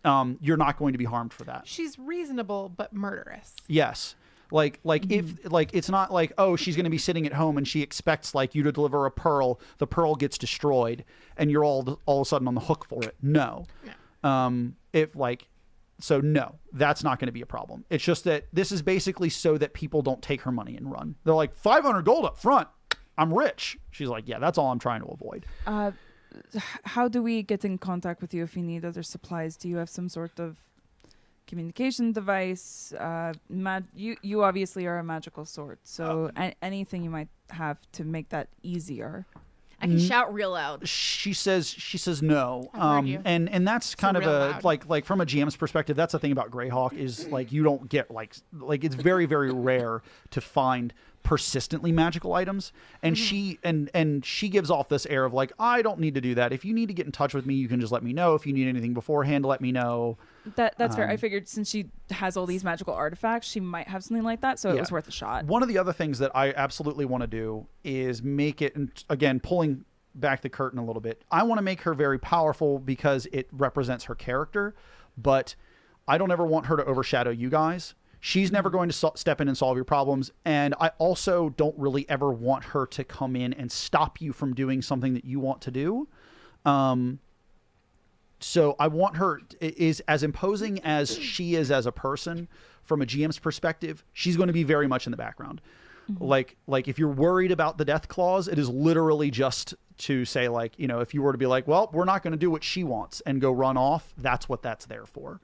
you're not going to be harmed for that. She's reasonable but murderous. Yes. Like if it's not like, oh, she's going to be sitting at home and she expects like you to deliver a pearl, the pearl gets destroyed and you're all of a sudden on the hook for it. No. So no, that's not going to be a problem. It's just that this is basically so that people don't take her money and run. They're like, 500 gold up front, I'm rich. She's like, yeah, that's all I'm trying to avoid. How do we get in contact with you if we need other supplies? Do you have some sort of communication device? You obviously are a magical sword, so anything you might have to make that easier. I can shout real loud. She says no. I've heard you. And that's kind of real a loud. like from a GM's perspective, that's the thing about Greyhawk is like you don't get like it's very, very rare to find persistently magical items, and she gives off this air of like, I don't need to do that. If you need to get in touch with me, you can just let me know. If you need anything beforehand, let me know. That's fair. I figured since she has all these magical artifacts, she might have something like that, so it was worth a shot. One of the other things that I absolutely want to do is make it, and again, pulling back the curtain a little bit, I want to make her very powerful because it represents her character, but I don't ever want her to overshadow you guys. She's never going to step in and solve your problems, and I also don't really ever want her to come in and stop you from doing something that you want to do. So I want her, is as imposing as she is as a person, from a GM's perspective, she's going to be very much in the background. Like if you're worried about the death clause, it is literally just to say like, you know, if you were to be like, well, we're not going to do what she wants and go run off, that's what that's there for.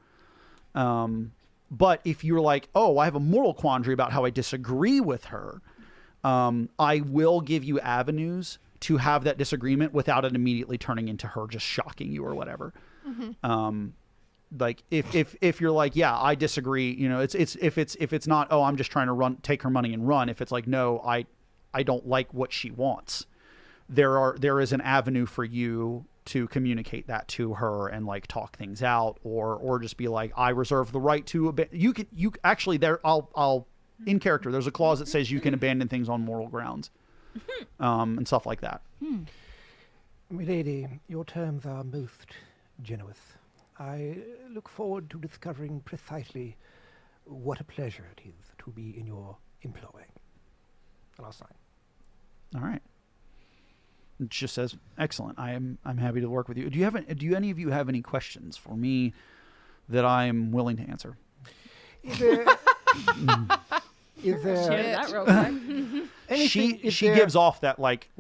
But if you're like, oh, I have a moral quandary about how I disagree with her, I will give you avenues to have that disagreement without it immediately turning into her just shocking you or whatever. Like if you're like, yeah, I disagree, you know, it's if it's not, oh, I'm just trying to take her money and run. If it's like, no, I don't like what she wants. There is an avenue for you to communicate that to her and like talk things out, or just be like, I reserve the right to you actually there I'll in character there's a clause that says you can abandon things on moral grounds, and stuff like that. Milady, your terms are most generous. I look forward to discovering precisely what a pleasure it is to be in your employ. And I'll sign. All right. It just says, excellent. I'm happy to work with you. Do any of you have any questions for me that I'm willing to answer? Is there Share that real quick. She gives off that like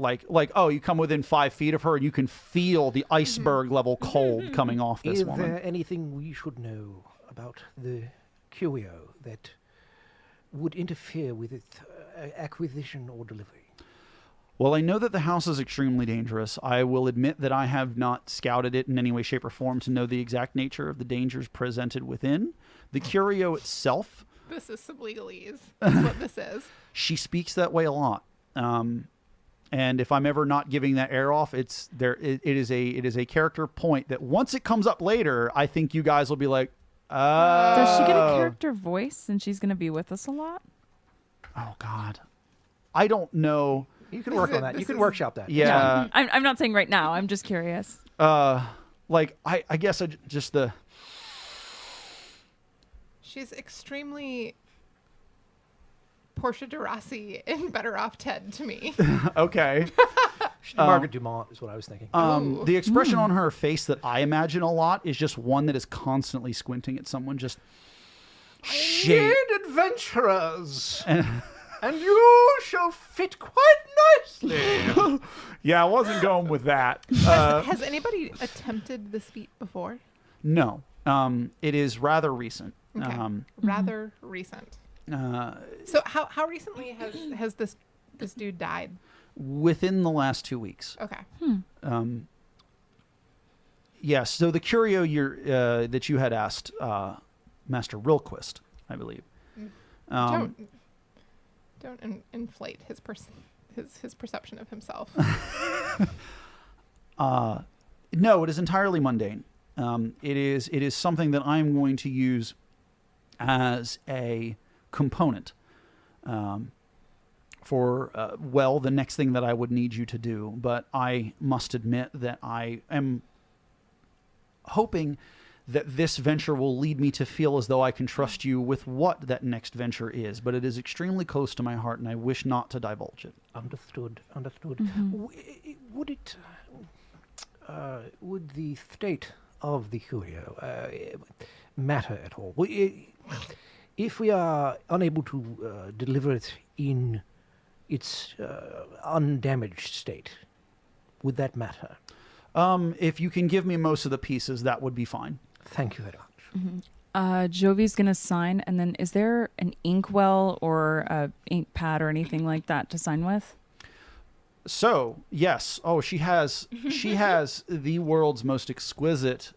oh, you come within 5 feet of her and you can feel the iceberg level cold coming off this Is woman. there anything we should know about the curio that would interfere with its acquisition or delivery? Well, I know that the house is extremely dangerous. I will admit that I have not scouted it in any way, shape, or form to know the exact nature of the dangers presented within. The curio itself... This is some legalese. That's what this is. She speaks that way a lot. And if I'm ever not giving that air off, it is a character point that once it comes up later, I think you guys will be like, Does she get a character voice and she's going to be with us a lot? oh, God. I don't know. You can work on that. You can workshop that. Yeah. I'm not saying right now. I'm just curious. Like, I guess just the... She's extremely Portia de Rossi in Better Off Ted to me. Okay. Margaret Dumont is what I was thinking. Ooh. The expression on her face that I imagine a lot is just one that is constantly squinting at someone, just... Need adventurers, and you shall fit quite nicely. Yeah, I wasn't going with that. Has anybody attempted this feat before? No. It is rather recent. Okay. Rather recent. So how recently has this dude died? Within the last 2 weeks. Okay. Yes. So the curio that you had asked, Master Rilquist, I believe. Don't inflate his perception of himself. No, it is entirely mundane. It is something that I'm going to use as a component for the next thing that I would need you to do. But I must admit that I am hoping that this venture will lead me to feel as though I can trust you with what that next venture is. But it is extremely close to my heart, and I wish not to divulge it. Understood. Mm-hmm. Would the state of the curio matter at all? If we are unable to deliver it in its undamaged state, would that matter? If you can give me most of the pieces, that would be fine. Thank you very much. Jovi's gonna sign, and then is there an inkwell or a ink pad or anything like that to sign with? So yes, she has the world's most exquisite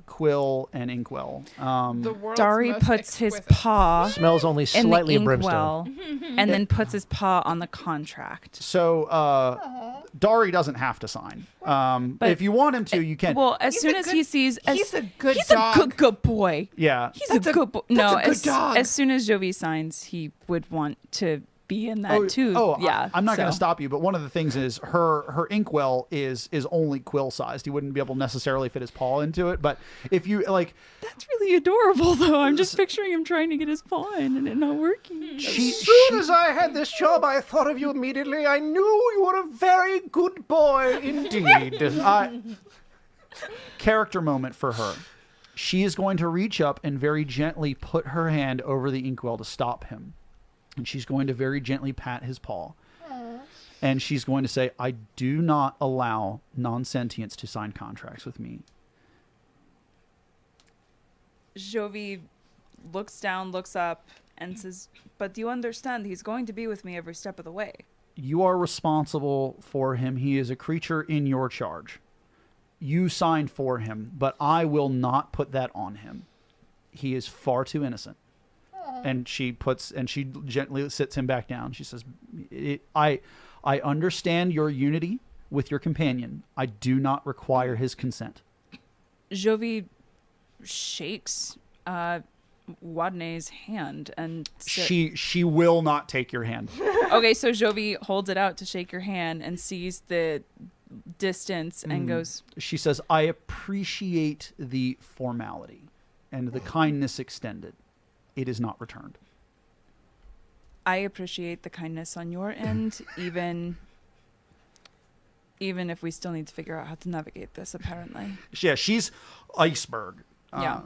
quill and inkwell. The world's Dari most puts his exquisite. paw Smells only in the slightly of brimstone. inkwell, and then puts his paw on the contract. So Dari doesn't have to sign. But- if you want him to, you can. Well, as He's soon a as good- he sees, he's a good he's dog. a good boy. Yeah. He's That's a a- good boy. that's No, a good as, dog. as soon as Jovi signs, he would want to be in that too. Yeah. I'm not going to so. stop you, but one of the things is her inkwell is only quill sized. He wouldn't be able to necessarily fit his paw into it, but if you like, That's really adorable, though. I'm just picturing him trying to get his paw in and it not working. As soon as I had this job, I thought of you immediately. I knew you were a very good boy indeed. character moment for her. She is going to reach up and very gently put her hand over the inkwell to stop him. And she's going to very gently pat his paw. And she's going to say, I do not allow non-sentients to sign contracts with me. Jovi looks down, looks up, and says, but do you understand? He's going to be with me every step of the way. You are responsible for him. He is a creature in your charge. You signed for him, but I will not put that on him. He is far too innocent. And she gently sits him back down. She says, I understand your unity with your companion. I do not require his consent. Jovi shakes Wadney's hand and She will not take your hand. okay, so Jovi holds it out to shake your hand and sees the distance and goes, She says, I appreciate the formality and the kindness extended. It is not returned. I appreciate the kindness on your end, even if we still need to figure out how to navigate this, apparently. Yeah, she's iceberg. Yeah.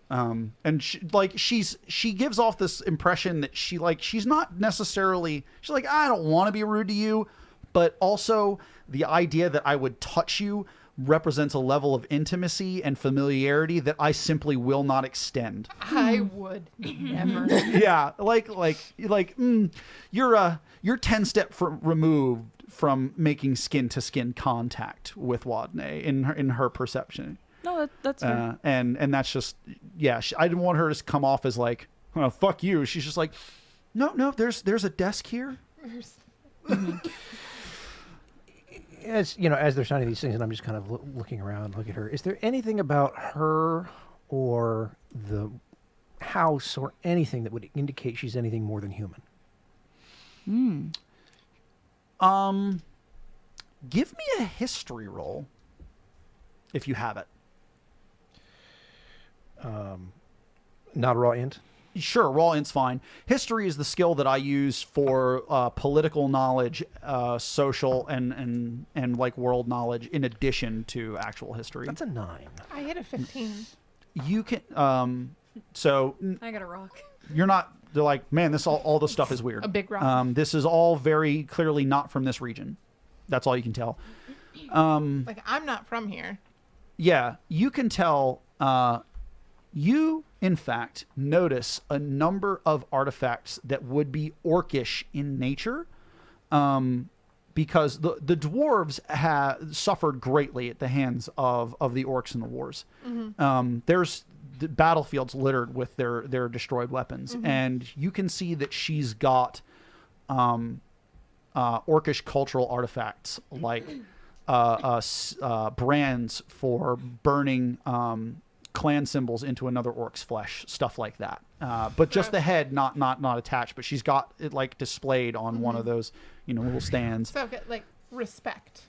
And she gives off this impression that she's not necessarily, she's like, I don't want to be rude to you, but also the idea that I would touch you represents a level of intimacy and familiarity that I simply will not extend. I would never. Yeah, you're 10 steps removed from making skin to skin contact with Wadney in her perception. No, that's fair. And that's just, yeah, I didn't want her to come off as like, oh, fuck you. She's just like, no, there's a desk here. As you know, as they're signing these things, and I'm just kind of looking around, look at her. Is there anything about her or the house or anything that would indicate she's anything more than human? Give me a history roll if you have it. Not a raw int. Sure, raw int's fine. History is the skill that I use for political knowledge, social and like world knowledge, in addition to actual history. That's a 9. I hit a 15. You can. So I got a rock. you're not. They're like, man, this all this stuff is weird. A big rock. This is all very clearly not from this region. That's all you can tell. Like, I'm not from here. Yeah, you can tell. You, in fact, notice a number of artifacts that would be orcish in nature, because the dwarves suffered greatly at the hands of the orcs in the wars. There's the battlefields littered with their destroyed weapons, and you can see that she's got orcish cultural artifacts like brands for burning clan symbols into another orc's flesh, stuff like that. But just the head, not attached. But she's got it like displayed on one of those, little stands. So like respect.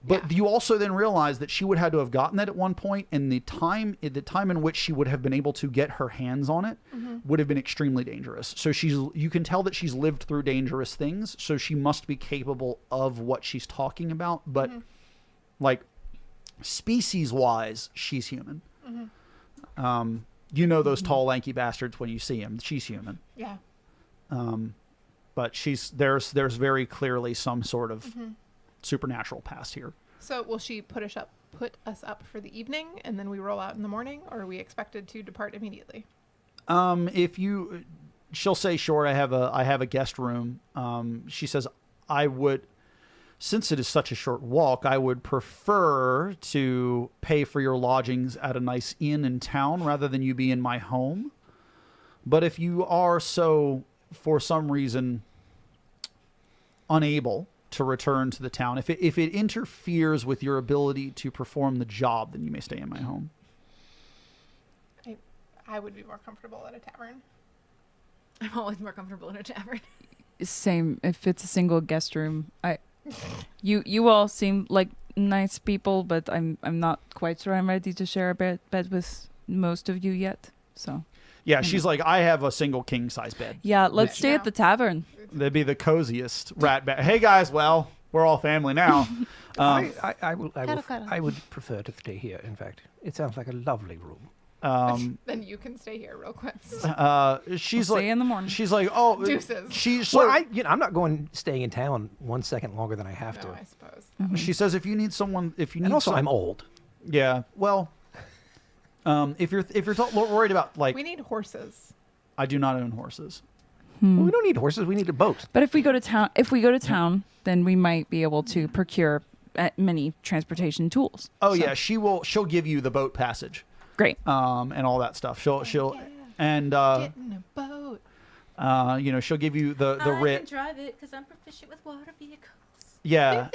But you also then realize that she would have to have gotten that at one point, and the time in which she would have been able to get her hands on it would have been extremely dangerous. So you can tell that she's lived through dangerous things, so she must be capable of what she's talking about. But like species-wise, she's human. Those tall, lanky bastards when you see them. She's human. Yeah. But there's very clearly some sort of supernatural past here. So will she put us up for the evening, and then we roll out in the morning, or are we expected to depart immediately? She'll say, sure, I have a guest room. She says, since it is such a short walk, I would prefer to pay for your lodgings at a nice inn in town rather than you be in my home. But if you are for some reason, unable to return to the town, if it interferes with your ability to perform the job, then you may stay in my home. I would be more comfortable at a tavern. I'm always more comfortable in a tavern. Same. If it's a single guest room, you all seem like nice people, but I'm not quite sure I'm ready to share a bed with most of you yet. So. Yeah, she's like, I have a single king size bed. Yeah, let's stay at the tavern. That'd be the coziest rat bag. Hey guys, well, we're all family now. I would prefer to stay here. In fact, it sounds like a lovely room. Then you can stay here real quick. She's we'll like, see you in the morning. She's like, oh, Deuces. I'm not staying in town 1 second longer than I have to. I suppose. She says, if you need someone, I'm old. Yeah, well, if you're worried about like, we need horses. I do not own horses. Well, we don't need horses. We need a boat. But if we go to town, then we might be able to procure many transportation tools. Oh yeah, she'll give you the boat passage. Great. And all that stuff. She'll and Get in a boat. she'll give you the writ. I can drive it because I'm proficient with water vehicles. Yeah.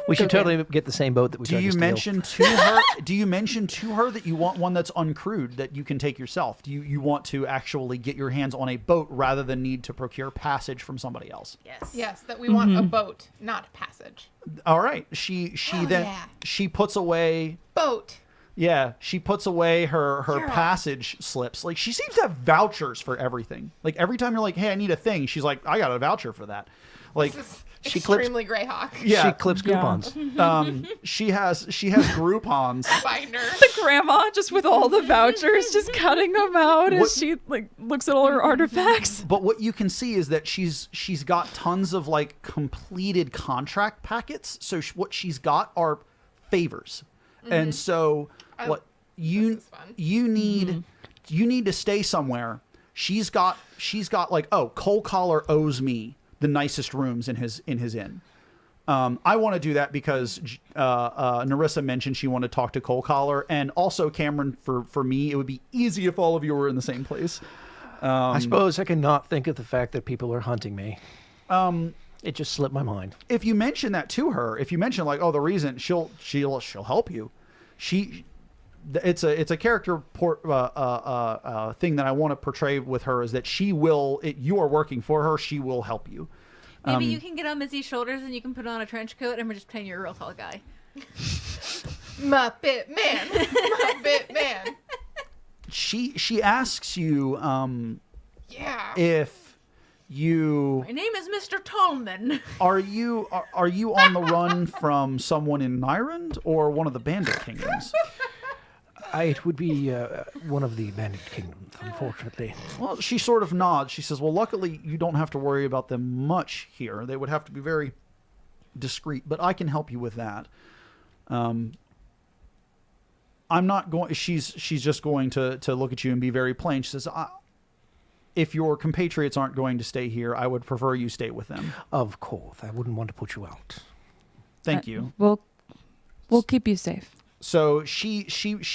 We should totally get the same boat that we tried to steal. Do you mention to her that you want one that's uncrewed that you can take yourself? Do you want to actually get your hands on a boat rather than need to procure passage from somebody else? Yes, that we want a boat, not passage. All right. She puts away boat. Yeah, she puts away her passage slips. Like, she seems to have vouchers for everything. Like, every time you're like, hey, I need a thing, she's like, I got a voucher for that. Like, she extremely Greyhawk. Yeah, she clips coupons. She has Groupons. Binder. The grandma just with all the vouchers, just cutting them out as she like looks at all her artifacts. But what you can see is that she's got tons of like completed contract packets. So what she's got are favors, and so what you need to stay somewhere. She's got like, oh, Coal Collar owes me the nicest rooms in his inn. I want to do that because Narissa mentioned she wanted to talk to Coal Collar, and also Cameron, for me, it would be easy if all of you were in the same place. I suppose I cannot think of the fact that people are hunting me. It just slipped my mind. If you mention that to her, if you mention like, oh, the reason, she'll help you. It's a character thing that I want to portray with her is that she will. You are working for her. She will help you. Maybe you can get on Izzy's shoulders and you can put on a trench coat and we're just playing you're a real tall guy. Muppet Man. Muppet Man. She asks you if you. My name is Mr. Tallman. Are you on the run from someone in Nyrand or one of the Bandit Kingdoms? It would be one of the Bandit Kingdoms, unfortunately. Well, she sort of nods. She says, well, luckily you don't have to worry about them much here. They would have to be very discreet, but I can help you with that. I'm not going... She's just going to look at you and be very plain. She says, if your compatriots aren't going to stay here, I would prefer you stay with them. Of course, I wouldn't want to put you out. Thank you. We'll keep you safe. So she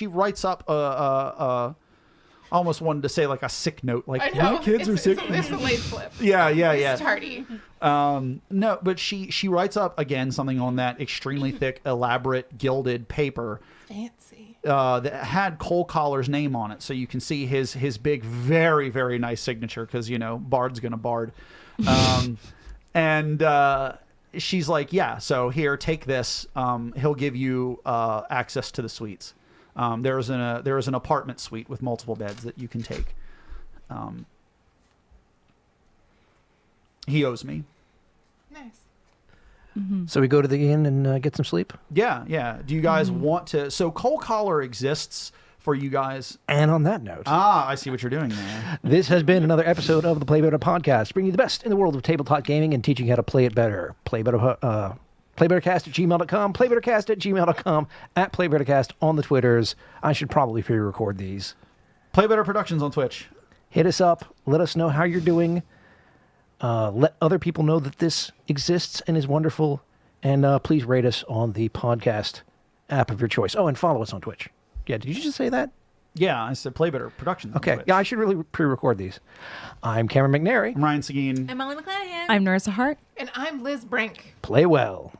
writes up I almost wanted to say like a sick note, like I know. my kids are sick. It's a late slip. Yeah. It's tardy. No, but she writes up again something on that extremely thick, elaborate, gilded paper Fancy. that had Cole Collar's name on it, so you can see his big, very, very nice signature because Bard's gonna bard. And she's like, yeah, so here, take this. He'll give you access to the suites. There is an apartment suite with multiple beds that you can take. He owes me. Nice. So we go to the inn and get some sleep. Yeah. Do you guys want to? So Cole Collar exists for you guys. And on that note, I see what you're doing there. this has been another episode of the Play Better podcast, bringing you the best in the world of tabletop gaming and teaching you how to play it better. PlayBetterCast@gmail.com, PlayBetterCast@gmail.com, @PlayBetterCast on the Twitters. I should probably pre-record these. Play Better Productions on Twitch. Hit us up. Let us know how you're doing. Let other people know that this exists and is wonderful. And please rate us on the podcast app of your choice. Oh, and follow us on Twitch. Yeah, did you just say that? Yeah, I said Play Better Productions. Okay. Yeah, I should really pre-record these. I'm Cameron McNary. I'm Ryan Seguin. I'm Molly McClanahan. I'm Narissa Hart. And I'm Liz Brink. Play well.